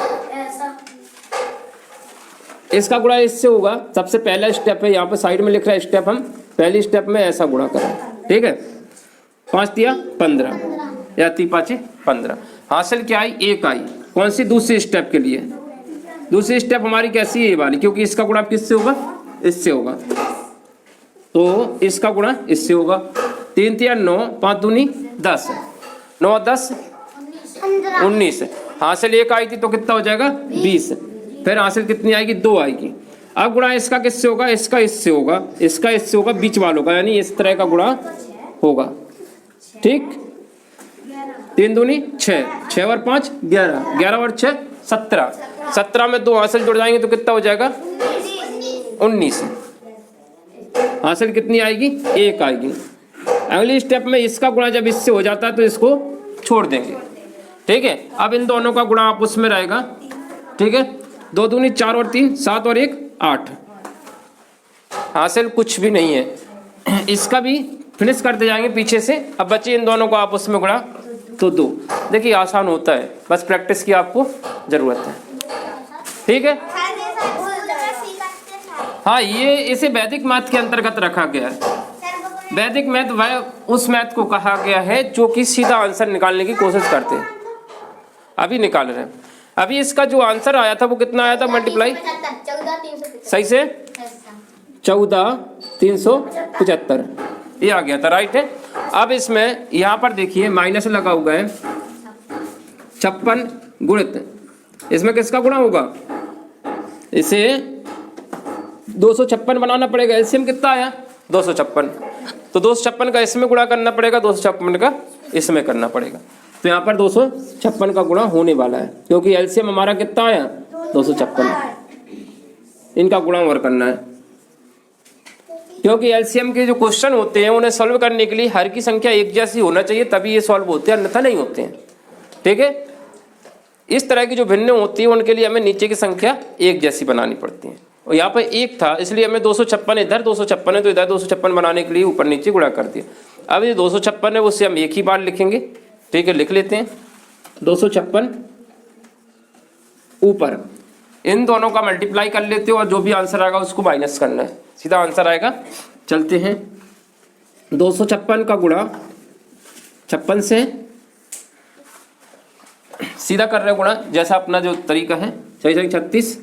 इसका गुणा इससे होगा। सबसे पहला स्टेप है, यहाँ पे साइड में लिख रहा है स्टेप, हम पहली स्टेप में ऐसा गुणा करें। ठीक है, 5 दिया 15 या 3 5 15, हासिल क्या आई 1 आई। कौन सी, दूसरी स्टेप के लिए, दूसरी स्टेप हमारी कैसी है, ये वाली, क्योंकि इसका गुणा किससे होगा, इससे होगा, तो इसका गुणा इससे होगा। 3 3 9, 5 दूनी 10, 9 10 19, हासिल 1 आई थी तो कितना हो जाएगा 20, फिर हासिल कितनी आएगी 2 आएगी। अब गुणा इसका किससे होगा, इसका इससे होगा, इसका इससे होगा, बीच वालों का, यानी इस तरह का गुणा होगा। ठीक, 3 दूनी 6, 6 और 5 11, 11 और 6 17, 17 में 2 हासिल जुड़ जाएंगे तो कितना हो जाएगा 19, हासिल कितनी आएगी 1 आएगी। अगली स्टेप में इसका गुणा जब इससे हो जाता है तो इसको छोड़ देंगे। ठीक है, अब इन दोनों का गुणा आपस में रहेगा। ठीक है, 2 दूनी 4 और 3 7 और 1 8। हासिल कुछ भी नहीं है। इसका भी फिनिश करते जाएंगे पीछे से। अब बच्चे इन दोनों को आप उसमें गुणा तो 2। देखिए आसान होता है, बस प्रैक्टिस की आपको ज़रूरत है। ठीक है, हाँ ये इसे वैदिक मैथ के अंतर्गत रखा गया है। वैदिक मैथ वह उस मैथ को कहा गया है जो कि सीधा आंसर निकालने की कोशिश करते हैं। अभी निकाल रहे हैं। अभी इसका जो आंसर आया था वो कितना आया था मल्टीप्लाई, सही से 14,375 ये आ गया था, राइट है। अब इसमें यहाँ पर देखिए माइनस लगा हुआ है 56 गुणित, इसमें किसका गुणा होगा, इसे 256 बनाना पड़ेगा। एलसीएम कितना आया 256, तो 256 का इसमें गुणा करना पड़ेगा, 256 का इसमें करना पड़ेगा। तो यहाँ पर 256 का गुणा होने वाला है क्योंकि एलसीएम हमारा कितना आया 256, इनका गुणा और करना है। क्योंकि एलसीएम के जो क्वेश्चन होते हैं उन्हें सॉल्व करने के लिए हर की संख्या एक जैसी होना चाहिए, तभी ये सॉल्व होते हैं, अन्यथा नहीं होते हैं। ठीक है, इस तरह की जो भिन्न होती है उनके लिए हमें नीचे की संख्या एक जैसी बनानी पड़ती है। और यहाँ पर 1 था इसलिए हमें 256 इधर 256 है तो इधर 256 बनाने के लिए ऊपर नीचे गुणा कर दिया। अब ये 256 है उससे हम एक ही बार लिखेंगे। ठीक है, लिख लेते हैं 256 ऊपर, इन दोनों का मल्टीप्लाई कर लेते हो और जो भी आंसर आएगा उसको माइनस करना है, सीधा आंसर आएगा। चलते हैं 256 का गुणा 56 से सीधा कर रहे गुणा जैसा अपना जो तरीका है। 36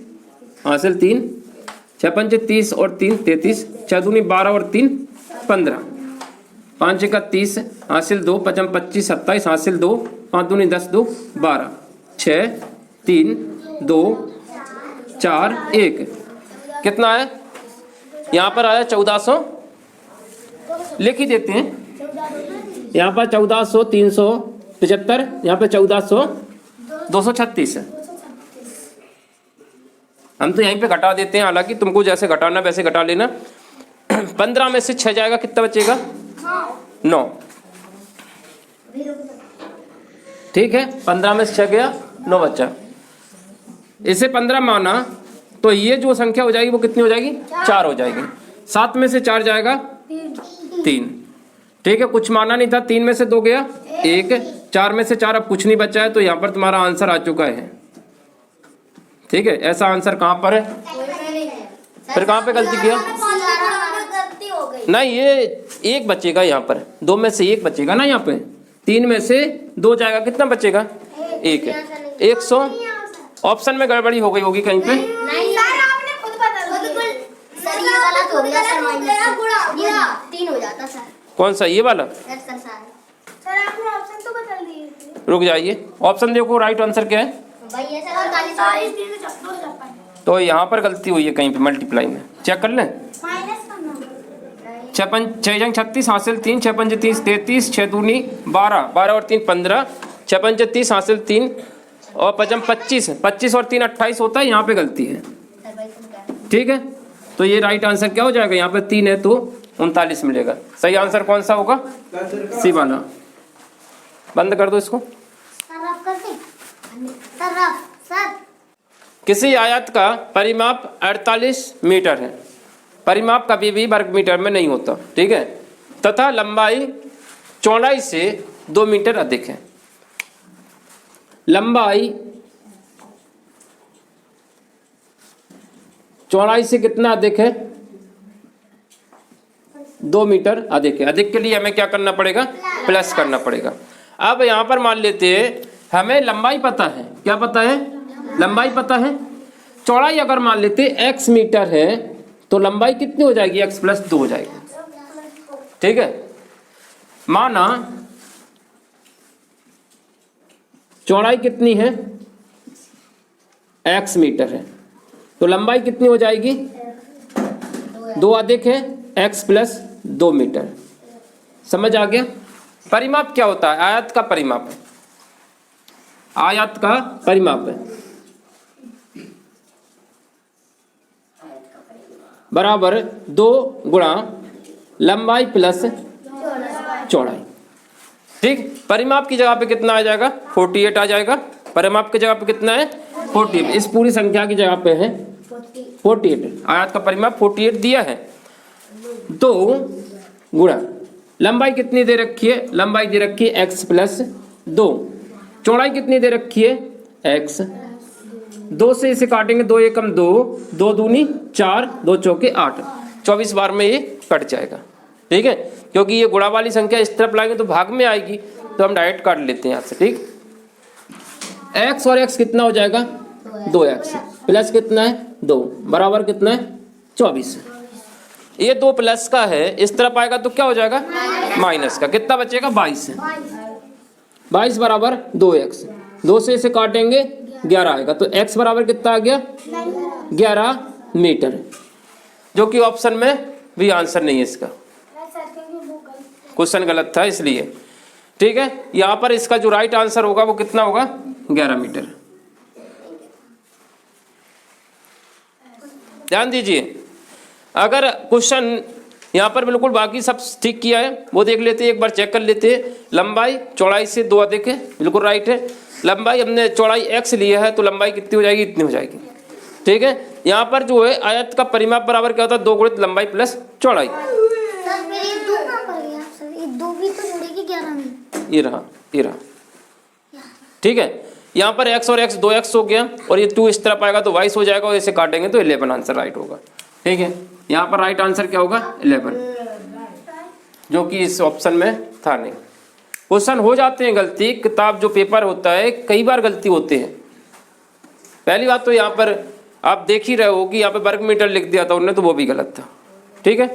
हासिल 3, 6 30 और 3 33, 6 दूनी 12 और 3 15, 5 1 30 हासिल 2, 5 25 27 हासिल 2, 5 दूनी 10 2 12, 6 3 2 4 1, कितना है यहाँ पर आया 1400, लिख ही देते हैं। यहाँ पर 1400 375, यहाँ पे 1400 236 है। हम तो यहीं पे घटा देते हैं, हालांकि तुमको जैसे घटाना वैसे घटा लेना। 15 में से 6 जाएगा, कितना बचेगा 9। ठीक है, 15 में से 6 गया 9 बचा। इसे 15 माना तो ये जो संख्या हो जाएगी वो कितनी हो जाएगी 4 हो जाएगी। 7 में से 4 जाएगा 3। ठीक है, कुछ माना नहीं था, 3 में से 2 गया 1, 4 में से 4 अब कुछ नहीं बचा है, तो यहाँ पर तुम्हारा आंसर आ चुका है। ठीक है, ऐसा आंसर कहाँ पर है, फिर कहाँ पे गलती किया, नहीं ये 1 बचेगा यहाँ पर, 2 में से 1 बचेगा ना, यहाँ पे 3 में से 2 जाएगा, कितना बचेगा 1 है। 100 ऑप्शन में गड़बड़ी हो गई होगी कहीं पे, नहीं सर आपने खुद बता दिया सर, ये गलत हो गया सर, माइनस 3 हो जाता सर। कौन सा ये वाला सर आपने ऑप्शन तो बदल दिए थे। रुक जाइए, ऑप्शन देखो राइट आंसर क्या है भाई ये सर 45 तो यहाँ पर गलती हुई है कहीं पे मल्टीप्लाई में, चेक कर लें। माइनस करना 6 36 हासिल 3, 6 5 30 33, 6 दूनी 12, 12 और 3 15, 6 5 30 हासिल 3 और 5 25, 25 और 3 28 होता है, यहाँ पे गलती है। ठीक है, तो ये राइट आंसर क्या हो जाएगा, यहाँ पे 3 है तो 39 मिलेगा। सही आंसर कौन सा होगा, सी वाला। बंद कर दो इसको सर, आप करते सर। किसी आयत का परिमाप 48 मीटर है, परिमाप कभी भी वर्ग मीटर में नहीं होता, ठीक है, तथा लंबाई चौड़ाई से 2 मीटर अधिक है। लंबाई चौड़ाई से कितना अधिक है, 2 मीटर अधिक है। अधिक के लिए हमें क्या करना पड़ेगा, प्लस करना पड़ेगा। अब यहां पर मान लेते हैं हमें लंबाई पता है, क्या पता है, लंबाई पता है। चौड़ाई अगर मान लेते x मीटर है तो लंबाई कितनी हो जाएगी, x + 2 हो जाएगी। ठीक है, माना चौड़ाई कितनी है, x मीटर है तो लंबाई कितनी हो जाएगी, 2 अधिक है x + 2 मीटर। समझ आ गया। परिमाप क्या होता है, आयत का परिमाप है, आयत का परिमाप है बराबर 2 गुणा लंबाई प्लस चौड़ाई। ठीक, परिमाप की जगह पे कितना आ जाएगा, 48 आ जाएगा। परिमाप की जगह पे कितना है 48। इस पूरी संख्या की जगह पे है 48, आयत का परिमाप 48 दिया है। तो गुणा लंबाई कितनी दे रखी है, लंबाई दे रखी है x प्लस 2, चौड़ाई कितनी दे रखी है x, 2 से इसे काटेंगे 2 एकम 2, 2 दूनी 4, 2 चौके 8, 24 बार में ये कट जाएगा। ठीक है, क्योंकि ये गुणा वाली संख्या इस तरफ लाएंगे तो भाग में आएगी, तो हम डायरेक्ट काट लेते हैं यहाँ से। ठीक, x और x कितना हो जाएगा 2x प्लस कितना है 2 बराबर कितना है 24। ये 2 प्लस का है, इस तरफ आएगा तो क्या हो जाएगा माइनस का, कितना बचेगा 22। 22 बराबर 2x, 2 से इसे काटेंगे 11 आएगा, तो x बराबर कितना आ गया 11 मीटर, जो कि ऑप्शन में भी आंसर नहीं है इसका, क्वेश्चन गलत था इसलिए। ठीक है, यहाँ पर इसका जो राइट आंसर होगा वो कितना होगा 11 मीटर। ध्यान दीजिए, अगर क्वेश्चन यहाँ पर बिल्कुल बाकी सब ठीक किया है वो देख लेते हैं, एक बार चेक कर लेते हैं। लंबाई चौड़ाई से 2 अधिक है, बिल्कुल राइट है। लंबाई हमने चौड़ाई x लिया है तो लंबाई कितनी हो जाएगी, इतनी हो जाएगी। ठीक है, यहाँ पर जो है आयत का परिमाप बराबर क्या होता है 2 गुणित लंबाई प्लस चौड़ाई। ये रहा, ये रहा। ठीक है, यहाँ पर x और x 2x हो गया, और ये 2 इस तरफ आएगा तो 22 हो जाएगा, और इसे काटेंगे तो 11 आंसर राइट होगा। ठीक है, यहाँ पर राइट आंसर क्या होगा 11, जो कि इस ऑप्शन में था नहीं। क्वेश्चन हो जाते हैं गलती, किताब जो पेपर होता है कई बार गलती होते हैं। पहली बात तो यहाँ पर आप देख ही रहे हो कि यहाँ पे वर्ग मीटर लिख दिया था उन्होंने, तो वो भी गलत था। ठीक है,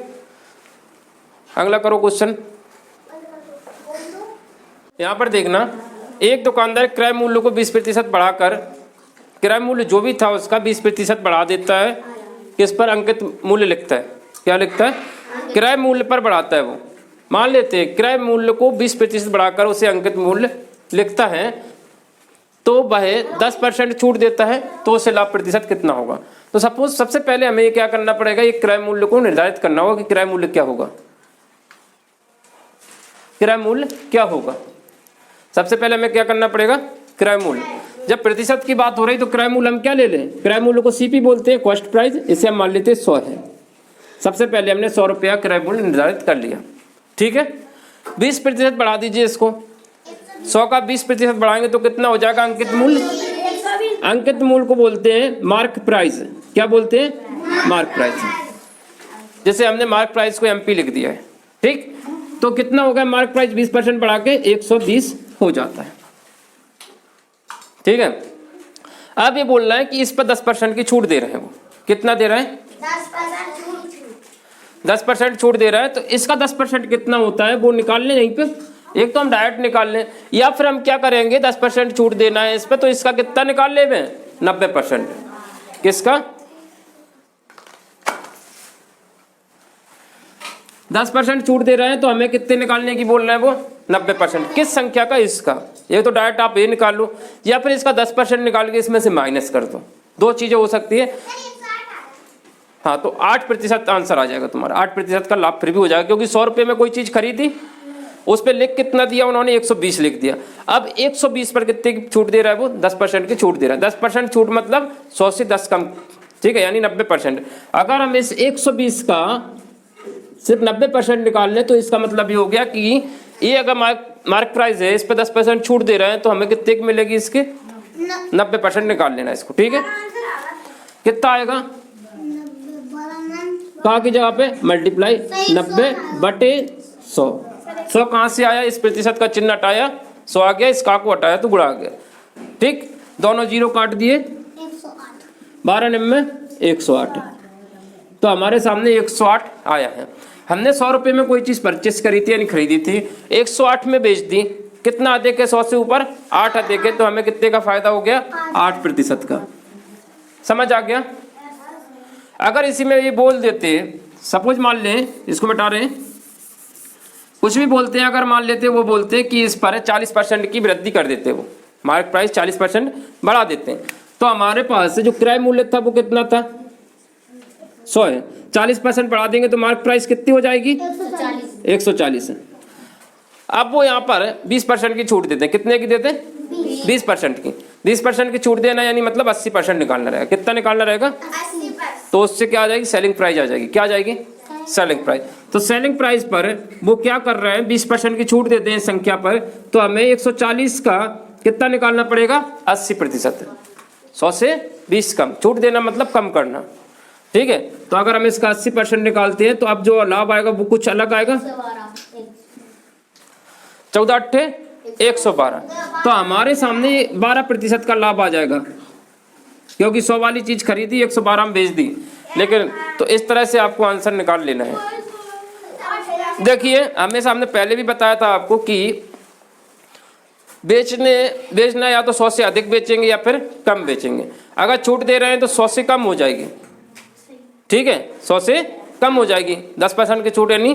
अगला करो क्वेश्चन। यहाँ पर देखना, एक दुकानदार क्रय मूल्य को 20% बढ़ाकर क्रय मूल्य जो भी था उसका 20% बढ़ा देता है, किस पर अंकित मूल्य लिखता है, क्या लिखता है क्रय मूल्य पर बढ़ाता है वो। मान लेते हैं क्रय मूल्य को 20% बढ़ाकर उसे अंकित मूल्य लिखता है, तो वह 10% छूट देता है, तो उसे लाभ प्रतिशत कितना होगा। तो सपोज सबसे पहले हमें क्या करना पड़ेगा, ये क्रय मूल्य को निर्धारित करना होगा कि क्रय मूल्य क्या होगा, क्रय मूल्य क्या होगा। सबसे पहले हमें क्या करना पड़ेगा, क्रय मूल्य। जब प्रतिशत की बात हो रही तो क्रय मूल्य हम क्या ले लें, क्रय मूल्य को सीपी बोलते हैं, कॉस्ट प्राइस, इसे हम मान लेते हैं 100 है। सबसे पहले हमने 100 रुपया क्रय मूल्य निर्धारित कर लिया। ठीक है, 20% बढ़ा दीजिए इसको, 100 का 20% बढ़ाएंगे तो कितना हो जाएगा अंकित मूल्य। अंकित मूल्य को बोलते हैं मार्क प्राइस। क्या बोलते हैं, मार्क प्राइस। जैसे हमने मार्क प्राइस को MP लिख दिया है। ठीक, तो कितना हो गया मार्क प्राइस 20% बढ़ा के 120 हो जाता है। ठीक है, अब ये बोल रहा है कि इस पर 10% की छूट दे रहे हैं, वो कितना दे रहे हैं 10% छूट दे रहा है, तो इसका 10% कितना होता है वो निकाल लें यहीं पे। एक तो हम डायरेक्ट निकाल लें, या फिर हम क्या करेंगे 10% छूट देना है इस पर, तो इसका कितना निकाल ले 90%। किसका 10% छूट दे रहे हैं तो हमें कितने निकालने की बोल रहे हैं वो 90%। किस संख्या का, इसका। ये तो डायरेक्ट आप ये निकाल लो, या फिर इसका 10% निकाल के इसमें से माइनस कर दो, दो चीजें हो सकती है। हाँ, तो 8% आंसर आ जाएगा तुम्हारा, 8% का लाभ फिर भी हो जाएगा, क्योंकि 100 रुपये में कोई चीज खरीदी, उस पर लिख कितना दिया उन्होंने 120 लिख दिया। अब 120 पर कितने की छूट दे रहा है वो 10% की छूट दे रहा है। 10% छूट मतलब 100 से 10 कम। ठीक है, यानी 90%। अगर हम इस 120 का सिर्फ 90% निकाल लें तो इसका मतलब ये हो गया कि ये अगर मार्क प्राइस है, इस पर 10% छूट दे रहे हैं, तो हमें कितने की मिलेगी इसके 90% निकाल लेना इसको। ठीक है, कितना आएगा, कहाँ की जगह पे मल्टीप्लाई 90/100। 100 कहाँ से आया, इस प्रतिशत का चिन्ह हटाया, 100 आ गया, इस का को हटाया तो गुणा आ गया। ठीक, दोनों जीरो काट दिए, 12 निम्न 108, तो हमारे सामने 108 आया है। हमने 100 रुपये में कोई चीज़ परचेस करी थी यानी खरीदी थी, 108 में बेच दी, कितना अधिक है 100 से ऊपर 8 अधिक है, तो हमें कितने का फायदा हो गया 8% का। समझ आ गया। अगर इसी में ये बोल देते, सपोज मान लें, इसको मिटा रहे हैं, कुछ भी बोलते हैं, अगर मान लेते वो बोलते कि इस पर 40% की वृद्धि कर देते, वो मार्क प्राइस 40% बढ़ा देते हैं, तो हमारे पास जो क्रय मूल्य था वो कितना था 100 है, 40% बढ़ा देंगे तो मार्क प्राइस कितनी हो जाएगी 140 है। अब वो यहाँ पर 20% की छूट देते हैं, कितने की देते हैं 20% की। 20% की छूट देना यानी मतलब 80% निकालना रहेगा। कितना निकालना रहेगा? 80%। तो उससे क्या आ जाएगी? सेलिंग प्राइस आ जाएगी। क्या आ जाएगी? Selling price. तो सेलिंग प्राइस पर वो क्या कर रहे हैं? 20% की छूट देते हैं संख्या पर, तो हमें 140 का कितना निकालना पड़ेगा? 80%। 100 से 20 कम। छूट देना मतलब कम करना, ठीक है। तो अगर हम इसका 80% निकालते हैं तो अब जो लाभ आएगा वो कुछ अलग आएगा। 14 अट्ठे 112। तो हमारे सामने 12% का लाभ आ जाएगा, क्योंकि 100 वाली चीज खरीदी 112 में बेच दी। लेकिन तो इस तरह से आपको आंसर निकाल लेना है। देखिए हमेशा हमने पहले भी बताया था आपको कि बेचना या तो 100 से अधिक बेचेंगे या फिर कम बेचेंगे। अगर छूट दे रहे हैं तो 100 से कम हो जाएगी, ठीक है, 100 से कम हो जाएगी। 10% की छूट यानी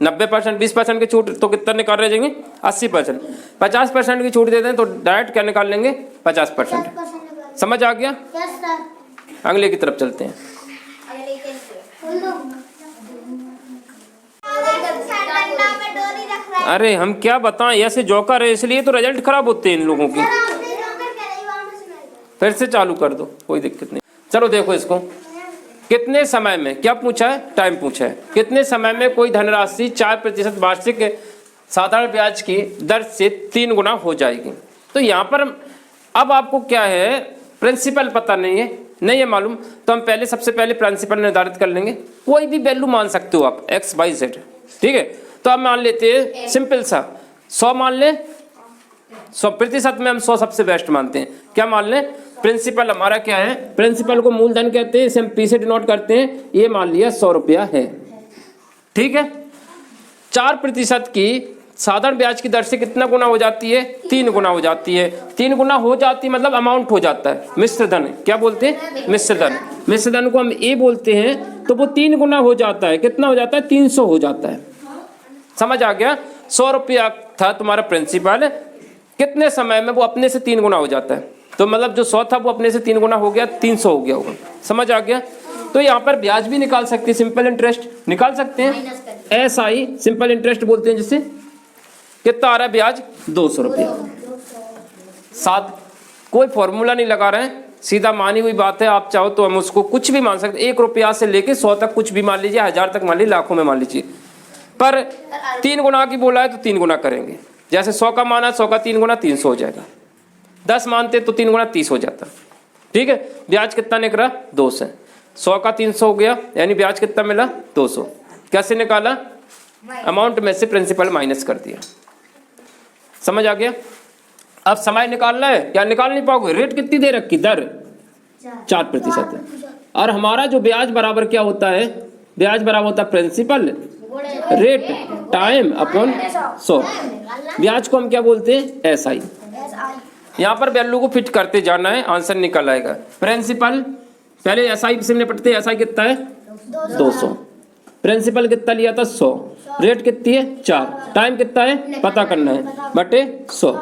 90%, 20% की छूट तो कितना निकाल रहे जाएंगे? 80%। 50% की छूट देते हैं तो डायरेक्ट क्या निकाल लेंगे? 50%। समझ आ गया? Yes sir. अगले की तरफ चलते हैं। अरे हम क्या बताएं, ऐसे जोकर है इसलिए तो रिजल्ट खराब होते हैं इन लोगों की। फिर से चालू कर दो, कोई दिक्कत नहीं। चलो देखो इसको, कितने समय में, क्या पूछा है? टाइम पूछा है। कितने समय में कोई धनराशि 4% वार्षिक साधारण ब्याज की दर से 3 गुना हो जाएगी। तो यहाँ पर अब आपको क्या है? प्रिंसिपल पता नहीं है, नहीं है मालूम, तो हम पहले सबसे पहले प्रिंसिपल निर्धारित कर लेंगे। कोई भी वैल्यू मान सकते हो आप, x, y, z, ठीक है। तो अब मान लेते हैं सिंपल सा 100 मान लें। 100% में हम 100 सबसे बेस्ट मानते हैं। क्या मान लें? प्रिंसिपल हमारा क्या है? प्रिंसिपल को मूलधन कहते हैं, इसे हम पी से डिनोट करते हैं। ये मान लिया 100 रुपया है, ठीक है। 4% की साधारण ब्याज की दर से कितना गुना हो जाती है? 3 गुना हो जाती है। 3 गुना हो जाती है मतलब अमाउंट हो जाता है, मिश्र धन। क्या बोलते हैं? मिश्र धन। मिश्र धन को हम ए बोलते हैं। तो वो 3 गुना हो जाता है। कितना हो जाता है? 300 हो जाता है। समझ आ गया? 100 रुपया था तुम्हारा प्रिंसिपल, कितने समय में वो अपने से 3 गुना हो जाता है। तो मतलब जो 100 था वो अपने से 3 गुना हो गया, 300 हो गया होगा। समझ आ गया? तो यहाँ पर ब्याज भी निकाल सकते हैं, सिंपल इंटरेस्ट निकाल सकते हैं। SI सिंपल इंटरेस्ट बोलते हैं जिसे। कितना आ रहा है ब्याज? 200 रुपये। साथ कोई फॉर्मूला नहीं लगा रहे हैं, सीधा मानी हुई बात है। आप चाहो तो हम उसको कुछ भी मान सकते हैं, 1 रुपया से लेके 100 तक कुछ भी मान लीजिए, 1000 तक मान लीजिए, लाखों में मान लीजिए। पर 3 गुना की बोला है तो 3 गुना करेंगे। जैसे 100 का माना, 100 का 3 गुना 300 हो जाएगा। 10 मानते तो 3 गुना 30 हो जाता, ठीक है। ब्याज कितना निकला? 200। 100 का 300 हो गया, यानी ब्याज कितना मिला? 200। कैसे निकाला? अमाउंट में से प्रिंसिपल माइनस कर दिया। समझ आ गया? अब समय निकालना है, क्या निकाल नहीं पाओगे? रेट कितनी दे रखी? दर 4% है। और हमारा जो ब्याज बराबर क्या होता है? ब्याज बराबर होता है प्रिंसिपल रेट टाइम अपॉन 100। ब्याज को हम क्या बोलते हैं? SI। यहाँ पर वैल्यू को फिट करते जाना है, आंसर निकल आएगा। प्रिंसिपल पहले SI से निपटते हैं। SI कितना है? 200। प्रिंसिपल कितना लिया था? 100। रेट कितनी है? 4। टाइम कितना है? पता करना है, बटे 100।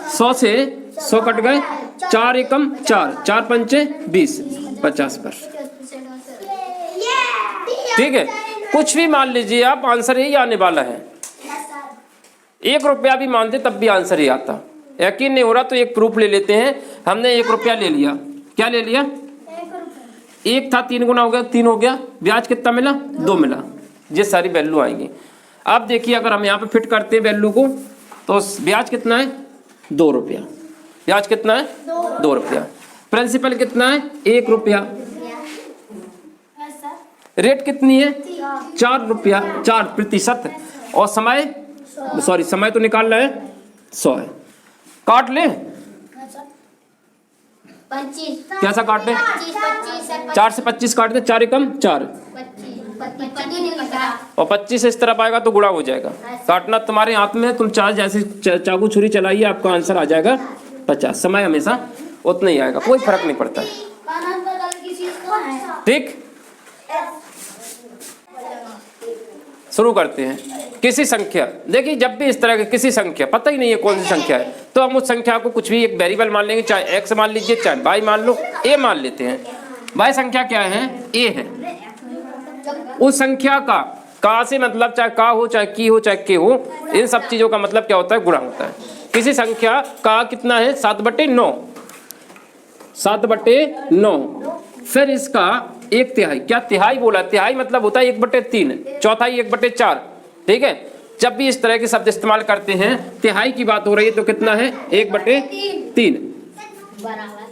100 से 100 कट गए, 4 एकम 4, 4 पंचे 20, 50%, ठीक है। कुछ भी मान लीजिए आप, आंसर यही आने वाला है। 1 रुपया भी मानते तब भी आंसर ही आता। यकीन नहीं हो रहा तो एक प्रूफ ले लेते हैं। हमने 1 रुपया ले लिया, क्या ले लिया? 1 था, 3 गुना हो गया, 3 हो गया। ब्याज कितना मिला? 2 मिला। ये सारी वैल्यू आएंगी। अब देखिए अगर हम यहाँ पे फिट करते हैं वैल्यू को, तो ब्याज कितना है? 2 रुपया। ब्याज कितना है? 2 रुपया। प्रिंसिपल कितना है? 1 रुपया। रेट कितनी है? 4 रुपया, 4%। और समय, सॉरी समय तो निकालना है, 100 है। काट ले, 25। कैसा काट ले? 4 से 25 काट दे, 4 एकम 4 और 25 इस तरफ आएगा तो गुणा हो जाएगा। काटना तुम्हारे हाथ में है, तुम चाहे जैसे चाकू छुरी चलाइए, आपका आंसर आ जाएगा 50। समय हमेशा उतना ही आएगा, कोई फर्क नहीं पड़ता, ठीक। शुरू करते हैं। किसी संख्या, देखिए जब भी इस तरह की किसी संख्या पता ही नहीं है कौन सी संख्या है, तो हम उस संख्या को कुछ भी एक वेरिएबल मान लेंगे, चाहे x मान लीजिए, चाहे y मान लो, a मान लेते हैं। y संख्या क्या है? a है। उस संख्या का से मतलब चाहे का हो, चाहे की हो, चाहे के हो, इन सब चीजों का मतलब क्या होता है? गुणा होता है। किसी संख्या का कितना है 7/9, 7/9। फिर इसका 1/3, क्या तिहाई बोला, तिहाई मतलब होता है 1/3, चौथाई 1/4, ठीक है। जब भी इस तरह के शब्द इस्तेमाल करते हैं, तिहाई की बात हो रही है तो कितना है 1/3,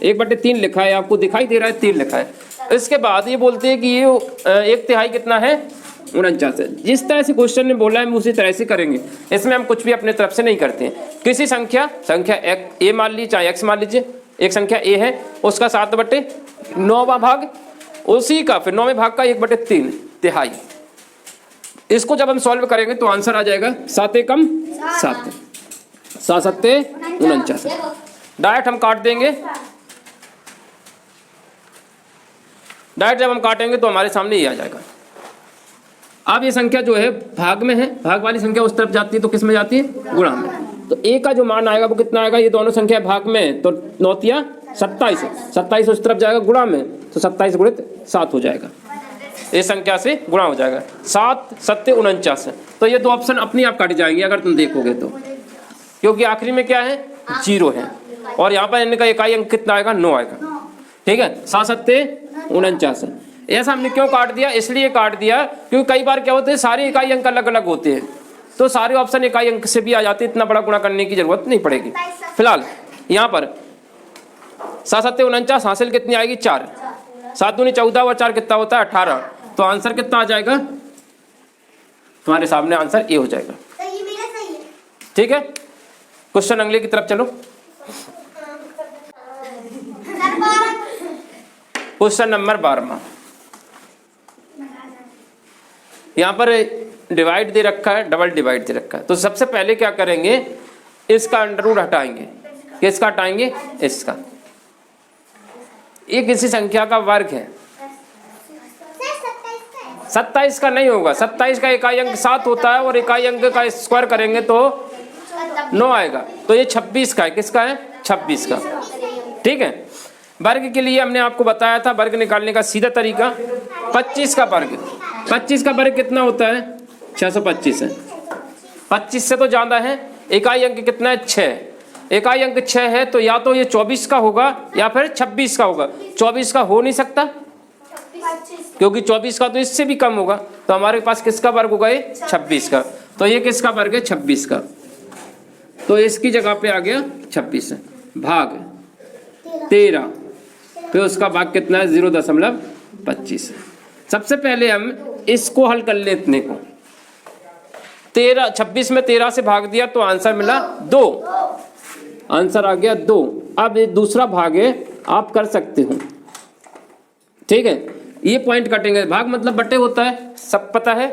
1/3 लिखा है, आपको दिखाई दे रहा है 3 लिखा है। इसके बाद ये बोलते हैं कि ये 1/3 कितना है 49 है। जिस तरह से क्वेश्चन ने बोला है हम उसी तरह से करेंगे, इसमें हम कुछ भी अपने तरफ से नहीं करते हैं। किसी संख्या ए मान लीजिए चाहे x मान लीजिए, एक संख्या ए है, उसका 7/9वां भाग, उसी का फिर 9वें भाग का 1/3 तिहाई। इसको जब हम सॉल्व करेंगे तो आंसर आ जाएगा 7 एकम 7, 7 सत्ते 49। डायरेक्ट हम काट देंगे, डायरेक्ट जब हम काटेंगे तो हमारे सामने ये आ जाएगा। अब ये संख्या जो है भाग में है, भाग वाली संख्या उस तरफ जाती है तो किस में जाती है, गुणा में। तो ए का जो मान आएगा वो कितना आएगा, ये दोनों संख्या भाग में तो 9 27, 27 उस तरफ जाएगा गुणा में, तो 27 गुणित 7 हो जाएगा, इस संख्या से गुणा हो जाएगा। 7 सत्ते 49। तो ये 2 ऑप्शन अपने आप काट जाएंगे अगर तुम देखोगे तो, क्योंकि आखिरी में क्या है 0 है, और यहाँ पर इनका इकाई अंक कितना आएगा 9 आएगा, ठीक है। 7 सत्ते 49। ऐसा हमने क्यों काट दिया, इसलिए काट दिया क्योंकि कई बार क्या होते हैं सारे इकाई अंक अलग अलग होते हैं, तो सारे ऑप्शन इकाई अंक से भी आ जाते हैं, इतना बड़ा गुणा करने की जरूरत नहीं पड़ेगी। फिलहाल यहाँ पर 7 सत्ते 49 हासिल कितनी आएगी 4, 7 दूनी 14 और 4 कितना होता है 18, तो आंसर कितना आ जाएगा, तुम्हारे सामने आंसर ए हो जाएगा, ठीक है। क्वेश्चन अगले की तरफ चलो। क्वेश्चन नंबर 12, यहाँ पर डिवाइड दे रखा है, डबल डिवाइड दे रखा है। तो सबसे पहले क्या करेंगे, इसका अंडर रूट हटाएंगे, किसका हटाएंगे, इसका। ये किसी संख्या का वर्ग है, 27 का नहीं होगा, 27 का इकाई अंक 7 होता है और इकाई अंक का स्क्वायर करेंगे तो 9 आएगा, तो ये 26 का है, किसका है 26 का, ठीक है। वर्ग के लिए हमने आपको बताया था वर्ग निकालने का सीधा तरीका, 25 का वर्ग, 25 का वर्ग कितना होता है 625 है, 25 से तो ज़्यादा है, इकाई अंक कितना है 6, इकाई अंक 6 है तो या तो ये 24 का होगा या फिर 26 का होगा। 24 का हो नहीं सकता क्योंकि 24 का तो इससे भी कम होगा, तो हमारे पास किसका वर्ग होगा ये 26 का, तो ये किसका वर्ग है 26 का, तो इसकी जगह पे आ गया 26 भाग 13, फिर उसका भाग कितना है 0.25। सबसे पहले हम इसको हल कर लेते को, 26 में 13 से भाग दिया तो आंसर मिला 2, आंसर आ गया 2। अब ये दूसरा भाग है, आप कर सकते हो, ठीक है। ये पॉइंट कटेंगे, भाग मतलब बटे होता है, सब पता है,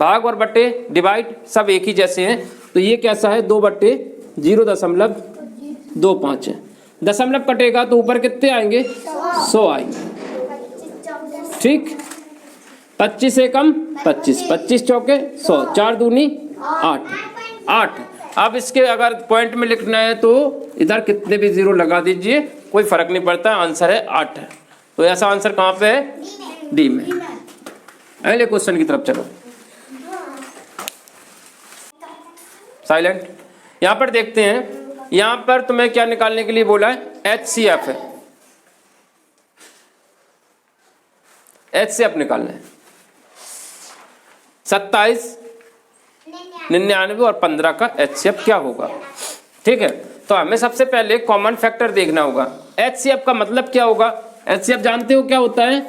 भाग और बटे डिवाइड सब एक ही जैसे हैं, तो ये कैसा है 2/0.25 है। दशमलव कटेगा तो ऊपर कितने आएंगे 100 आएंगे, ठीक। 25 से कम 25, 25 चौके 100, 4 दूनी 8। अब इसके अगर पॉइंट में लिखना है तो इधर कितने भी 0 लगा दीजिए, कोई फर्क नहीं पड़ता, आंसर है 8 है। तो ऐसा आंसर कहाँ पे है डी में। अगले क्वेश्चन की तरफ चलो, साइलेंट। यहाँ पर देखते हैं, यहाँ पर तुम्हें क्या निकालने के लिए बोला है HCF है, HCF निकालना है। 27, 99 और 15 का HCF क्या होगा, ठीक है। तो हमें सबसे पहले कॉमन फैक्टर देखना होगा। HCF का मतलब क्या होगा, HCF जानते हो क्या होता है,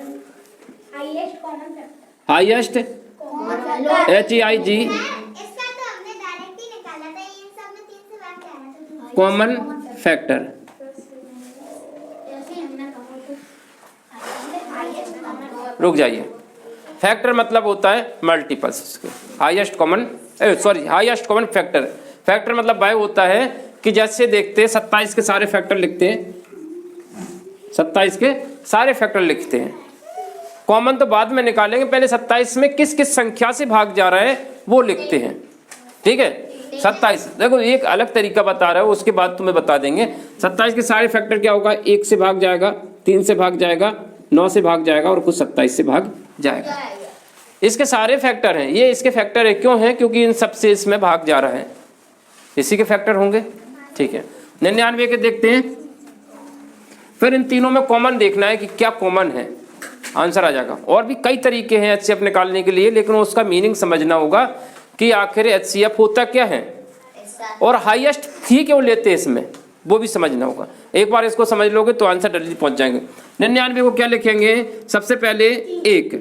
हाईएस्ट, HEIG, कॉमन फैक्टर। रुक जाइए, फैक्टर मतलब होता है मल्टीपल्स, उसके highest common highest common factor. Factor मतलब वह होता है कि जैसे देखते हैं 27 के सारे फैक्टर लिखते हैं, 27 के सारे फैक्टर लिखते हैं, कॉमन तो बाद में निकालेंगे, पहले 27 में किस किस संख्या से भाग जा रहा है वो लिखते हैं, ठीक है। 27 देखो एक अलग तरीका बता रहा है, उसके बाद तुम्हें बता देंगे। 27 के सारे फैक्टर क्या होगा, 1 से भाग जाएगा, 3 से भाग जाएगा, 9 से भाग जाएगा और कुछ 27 से भाग जाएगा। इसके सारे फैक्टर हैं, ये इसके फैक्टर है, क्यों है, क्योंकि इन सब से इसमें भाग जा रहा है, इसी के फैक्टर होंगे, ठीक है। 99 के देखते हैं, फिर इन तीनों में कॉमन देखना है कि क्या कॉमन है, आंसर आ जाएगा। और भी कई तरीके हैं HCF निकालने के लिए, लेकिन उसका मीनिंग समझना होगा कि आखिर HCF होता क्या है और हाईएस्ट ही क्यों लेते हैं इसमें, वो भी समझना होगा। एक बार इसको समझ लोगे तो आंसर जल्दी पहुंच जाएंगे। 99 को क्या लिखेंगे, सबसे पहले 1,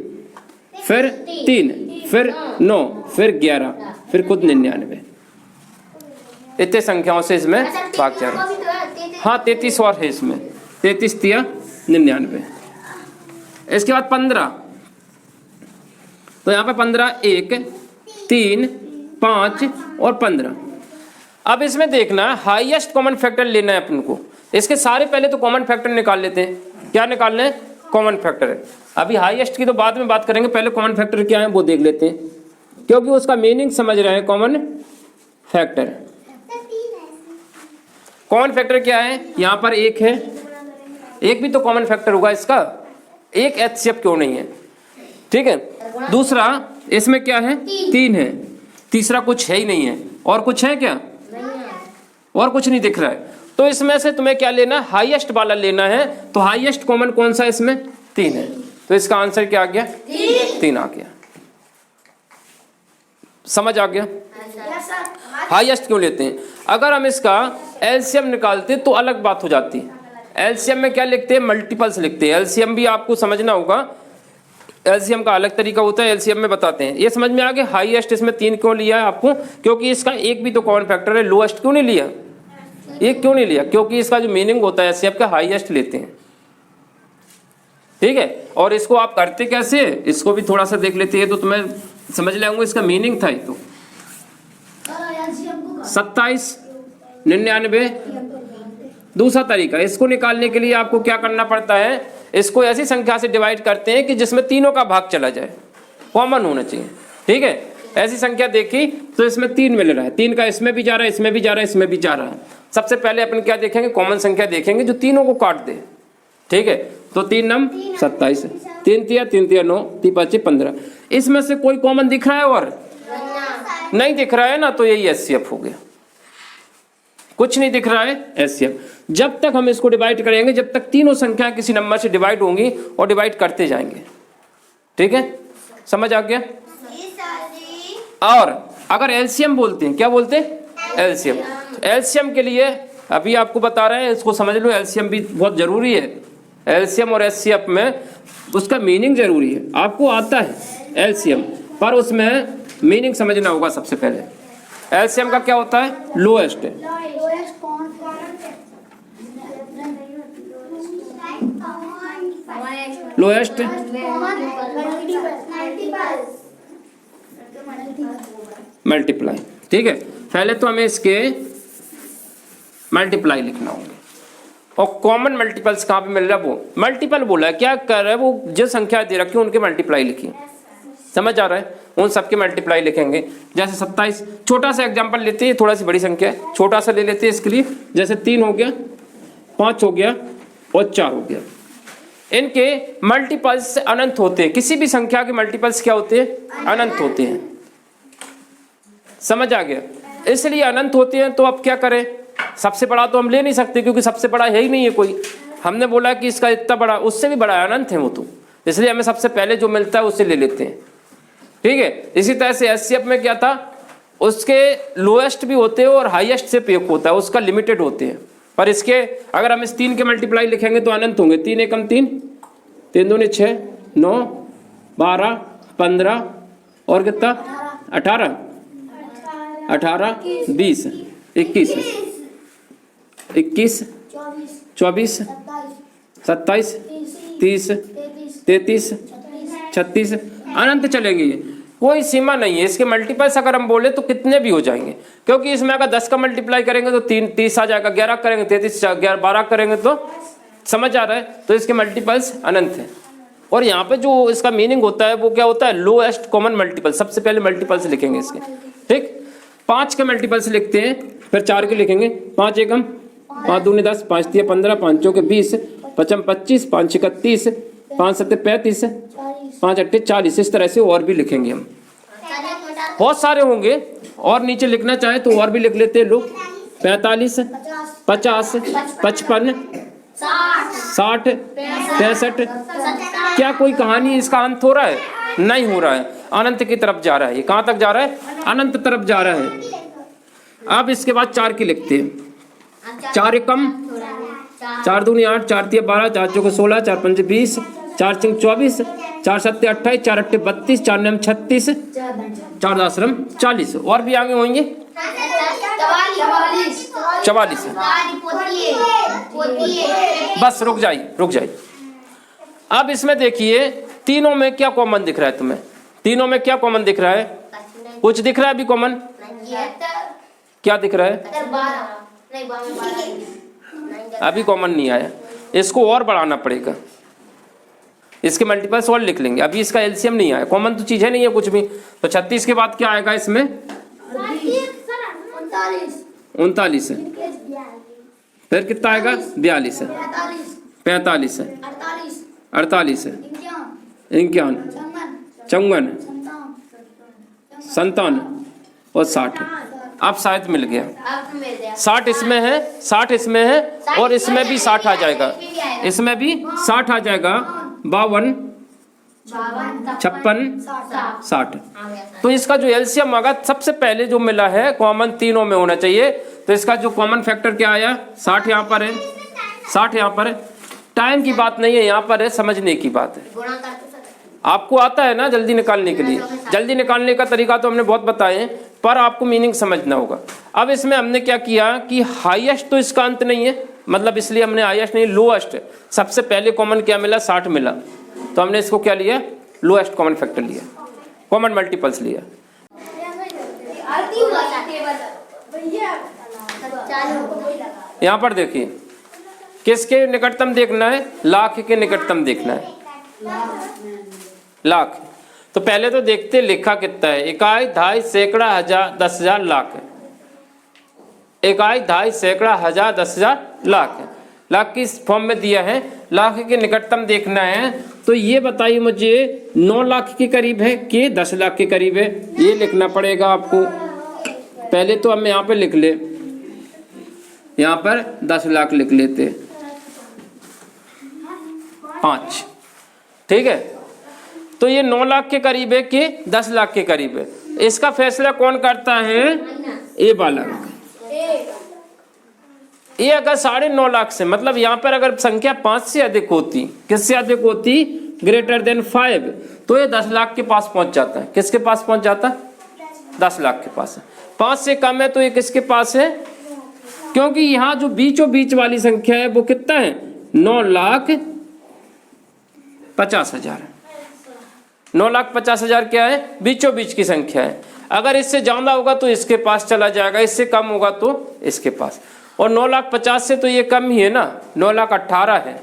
फिर 3, फिर 9, फिर 11, फिर खुद 99। इतने संख्याओं से इसमें भाग जा रहा है। हाँ 33 और है इसमें, 33 तिया 99। इसके बाद 15, तो यहाँ पे 15, 1, 3, 5 और 15। अब इसमें देखना हाईएस्ट कॉमन फैक्टर लेना है अपन को। इसके सारे पहले तो कॉमन फैक्टर निकाल लेते हैं। क्या निकालना है, कॉमन फैक्टर है। अभी हाईएस्ट की तो बाद में बात करेंगे, पहले कॉमन फैक्टर क्या है वो देख लेते हैं, क्योंकि उसका मीनिंग समझ रहे हैं। कॉमन फैक्टर, कॉमन फैक्टर क्या है, यहाँ पर 1 है, 1 भी तो कॉमन फैक्टर होगा इसका, 1 HCF क्यों नहीं है, ठीक है। दूसरा इसमें क्या है, 3 है, तीसरा कुछ है ही नहीं है, और कुछ है क्या, और कुछ नहीं दिख रहा है। तो इसमें से तुम्हें क्या लेना, हाईएस्ट वाला लेना है। तो हाईएस्ट कॉमन कौन सा इसमें, 3 है। तो इसका आंसर क्या आ गया, 3 आ गया। समझ आ गया। हाईएस्ट क्यों लेते हैं, अगर हम इसका एलसीएम निकालते तो अलग बात हो जाती है। एलसीएम में क्या लिखते हैं, मल्टीपल्स लिखते हैं। एलसीएम भी आपको समझना होगा, एलसीएम का अलग तरीका होता है, एलसीएम में बताते हैं। ये समझ में आ गया। हाईएस्ट इसमें 3 क्यों लिया है आपको, क्योंकि इसका एक भी तो कॉमन फैक्टर है। लोएस्ट क्यों नहीं लिया, एक क्यों नहीं लिया, क्योंकि इसका जो मीनिंग होता है एलसीएम का हाईएस्ट लेते हैं, ठीक है। और इसको आप करते कैसे, इसको भी थोड़ा सा देख लेते हैं तो तुम्हें समझ लेंगे इसका मीनिंग था। ये तो 27, 99। दूसरा तरीका, इसको निकालने के लिए आपको क्या करना पड़ता है, इसको ऐसी संख्या से डिवाइड करते हैं कि जिसमें तीनों का भाग चला जाए, कॉमन होना चाहिए, ठीक है। ऐसी संख्या देखी तो इसमें 3 मिल रहा है, 3 का इसमें भी जा रहा है, इसमें भी जा रहा है, इसमें भी जा रहा है। सबसे पहले अपन क्या देखेंगे, कॉमन संख्या देखेंगे जो तीनों को काट दे, ठीक है। तो 3 नम 27, 3 तिया 9, 3 5 15। इसमें से कोई कॉमन दिख रहा है और नहीं दिख रहा है ना, तो यही एचसीएफ हो गया। कुछ नहीं दिख रहा है, एचसीएफ। जब तक हम इसको डिवाइड करेंगे, जब तक तीनों संख्या किसी नंबर से डिवाइड होंगी और डिवाइड करते जाएंगे, ठीक है। समझ आ गया। और अगर एलसीएम बोलते हैं, क्या बोलते हैं, एलसीएम। एलसीएम के लिए अभी आपको बता रहे हैं, इसको समझ लो, एलसीएम भी बहुत जरूरी है। एलसीएम और एचसीएफ में उसका मीनिंग जरूरी है। आपको आता है एलसीएम, पर उसमें मीनिंग समझना होगा। सबसे पहले एलसीएम का क्या होता है, लोएस्ट। लोएस्ट मल्टीप्लाई, ठीक है। पहले तो हमें इसके मल्टीप्लाई लिखना होगा। और कॉमन मल्टीपल्स कहाँ पे मिल रहा है, वो मल्टीपल बोला है, क्या कर रहा है वो, जो संख्या दे रखी है उनके मल्टीप्लाई लिखिए। समझ आ रहा है, उन सबके मल्टीप्लाई लिखेंगे। जैसे 27, छोटा सा एग्जांपल लेते हैं, थोड़ा सी बड़ी संख्या है, छोटा सा ले लेते हैं इसके लिए। जैसे 3 हो गया, 5 हो गया और 4 हो गया। इनके मल्टीपल्स अनंत होते हैं। किसी भी संख्या के मल्टीपल्स क्या होते हैं, अनंत होते हैं। समझ आ गया। इसलिए अनंत होते हैं तो अब क्या करें, सबसे बड़ा तो हम ले नहीं सकते, क्योंकि सबसे बड़ा है ही नहीं है कोई। हमने बोला कि इसका इतना बड़ा, उससे भी बड़ा अनंत है वो तो, इसलिए हमें सबसे पहले जो मिलता है उससे ले लेते हैं, ठीक है। इसी तरह से एचसीएफ में क्या था, उसके लोएस्ट भी होते हैं और हाईएस्ट से एक होता है, उसका लिमिटेड होते हैं। पर इसके अगर हम इस 3 के मल्टीप्लाई लिखेंगे तो अनंत होंगे। 3 एकम 3, 3 दूनी 6, 9, 12, 15 और कितना 18, 20, 21, 24, 27, 30, 33, 36, अनंत चलेंगे। ये कोई सीमा नहीं है। इसके मल्टीपल्स अगर हम बोले तो कितने भी हो जाएंगे, क्योंकि इसमें अगर 10 का मल्टीप्लाई करेंगे तो 30 आ जाएगा, 11 करेंगे 33, 12 करेंगे तो, समझ आ रहा है। तो इसके मल्टीपल्स अनंत है। और यहाँ पे जो इसका मीनिंग होता है वो क्या होता है, लोएस्ट कॉमन मल्टीपल। सबसे पहले मल्टीपल्स लिखेंगे इसके, ठीक। 5 के मल्टीपल्स लिखते हैं, फिर 4 के लिखेंगे। 5 एकम 5 दूनी 10, 5 तिया 15, 5 चौके 20, 5 25, 5 6 30, 5 7 35, 5 8 40। इस तरह से और भी लिखेंगे हम, बहुत सारे होंगे। और नीचे लिखना चाहे तो और भी लिख लेते हैं लोग, 45, 50, 55, 60, 65। क्या कोई कहानी इसका अंत हो रहा है? नहीं हो रहा है, अनंत की तरफ जा रहा है। ये कहाँ तक जा रहा है? अनंत तरफ जा रहा है। अब इसके बाद 4 की लिखते हैं। 4 एकम, 4 दूनी 8, 4 तिया 12, 4 चौके 16, 4 पंचे 20, 4 चिंग 24, 4 सत्ते 28, 4 अट्ठे 32, 4 नम 36, 4 दासरम 40। और भी आगे होंगे 44। बस रुक जाइए। अब इसमें देखिए तीनों में क्या कॉमन दिख रहा है तुम्हें? तीनों में क्या कॉमन दिख रहा है? कुछ दिख रहा है अभी कॉमन? क्या दिख रहा है? अभी कॉमन नहीं आया, इसको और बढ़ाना पड़ेगा। इसके मल्टीपल्स और लिख लेंगे, अभी इसका एलसीएम नहीं आया। कॉमन तो चीजें नहीं है कुछ भी। तो 36 के बाद क्या आएगा इसमें? 39 है। फिर कितना आएगा? 42 है, 45 है, 48 है, 51, 54, 57 और 60 है। अब शायद मिल गया। 60 इसमें है, 60 इसमें है, और इसमें भी 60 आ जाएगा, इसमें भी 60 आ जाएगा। 52, 56, 60। तो इसका जो एलसीएम आगा सबसे पहले जो मिला है कॉमन तीनों में होना चाहिए। तो इसका जो कॉमन फैक्टर क्या आया? 60 यहाँ पर है, 60 यहाँ पर है। टाइम की बात नहीं है, यहाँ पर है समझने की बात है। आपको आता है ना जल्दी निकालने के लिए? जल्दी निकालने का तरीका तो हमने बहुत बताए हैं, पर आपको मीनिंग समझना होगा। अब इसमें हमने क्या किया कि हाईएस्ट तो इसका अंत नहीं है, मतलब इसलिए हमने हाईएस्ट नहीं, लोएस्ट। सबसे पहले कॉमन क्या मिला? 60 मिला, तो हमने इसको क्या लिया? लोएस्ट कॉमन फैक्टर लिया, कॉमन मल्टीपल्स लिया। यहाँ पर देखिए किसके निकटतम देखना है? लाख के निकटतम देखना है, लाख। तो पहले तो देखते लिखा कितना है। इकाई, दहाई, सैकड़ा, हजार, 10,000, लाख है। इकाई, दहाई, सैकड़ा, हजार, 10,000, लाख है। लाख की फॉर्म में दिया है। लाख के निकटतम देखना है, तो ये बताइए मुझे 9 लाख के करीब है कि 10 लाख के करीब है? ये लिखना पड़ेगा आपको। पहले तो हम यहाँ पे लिख ले, यहाँ पर 10 लाख लिख लेते 5, ठीक है। तो ये 9 लाख के करीब है कि 10 लाख के करीब है? इसका फैसला कौन करता है? ए वाला। ये अगर 9.5 लाख से, मतलब यहाँ पर अगर संख्या 5 से अधिक होती, किससे अधिक होती? ग्रेटर देन 5, तो ये 10 लाख के पास पहुंच जाता है। किसके पास पहुंच जाता है? 10 लाख के पास है। 5 से कम है तो ये किसके पास है? क्योंकि यहाँ जो बीचों बीच वाली संख्या है वो कितना है? 9,50,000। 9,50,000 क्या है? बीचों बीच की संख्या है। अगर इससे ज्यादा होगा तो इसके पास चला जाएगा, इससे कम होगा तो इसके पास। और 9,50,000 से तो ये कम ही है ना, 9,18,000 है,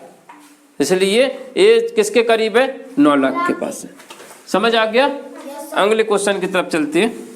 इसलिए ये किसके करीब है? 9 लाख के पास है। समझ आ गया? अगले क्वेश्चन की तरफ चलते हैं।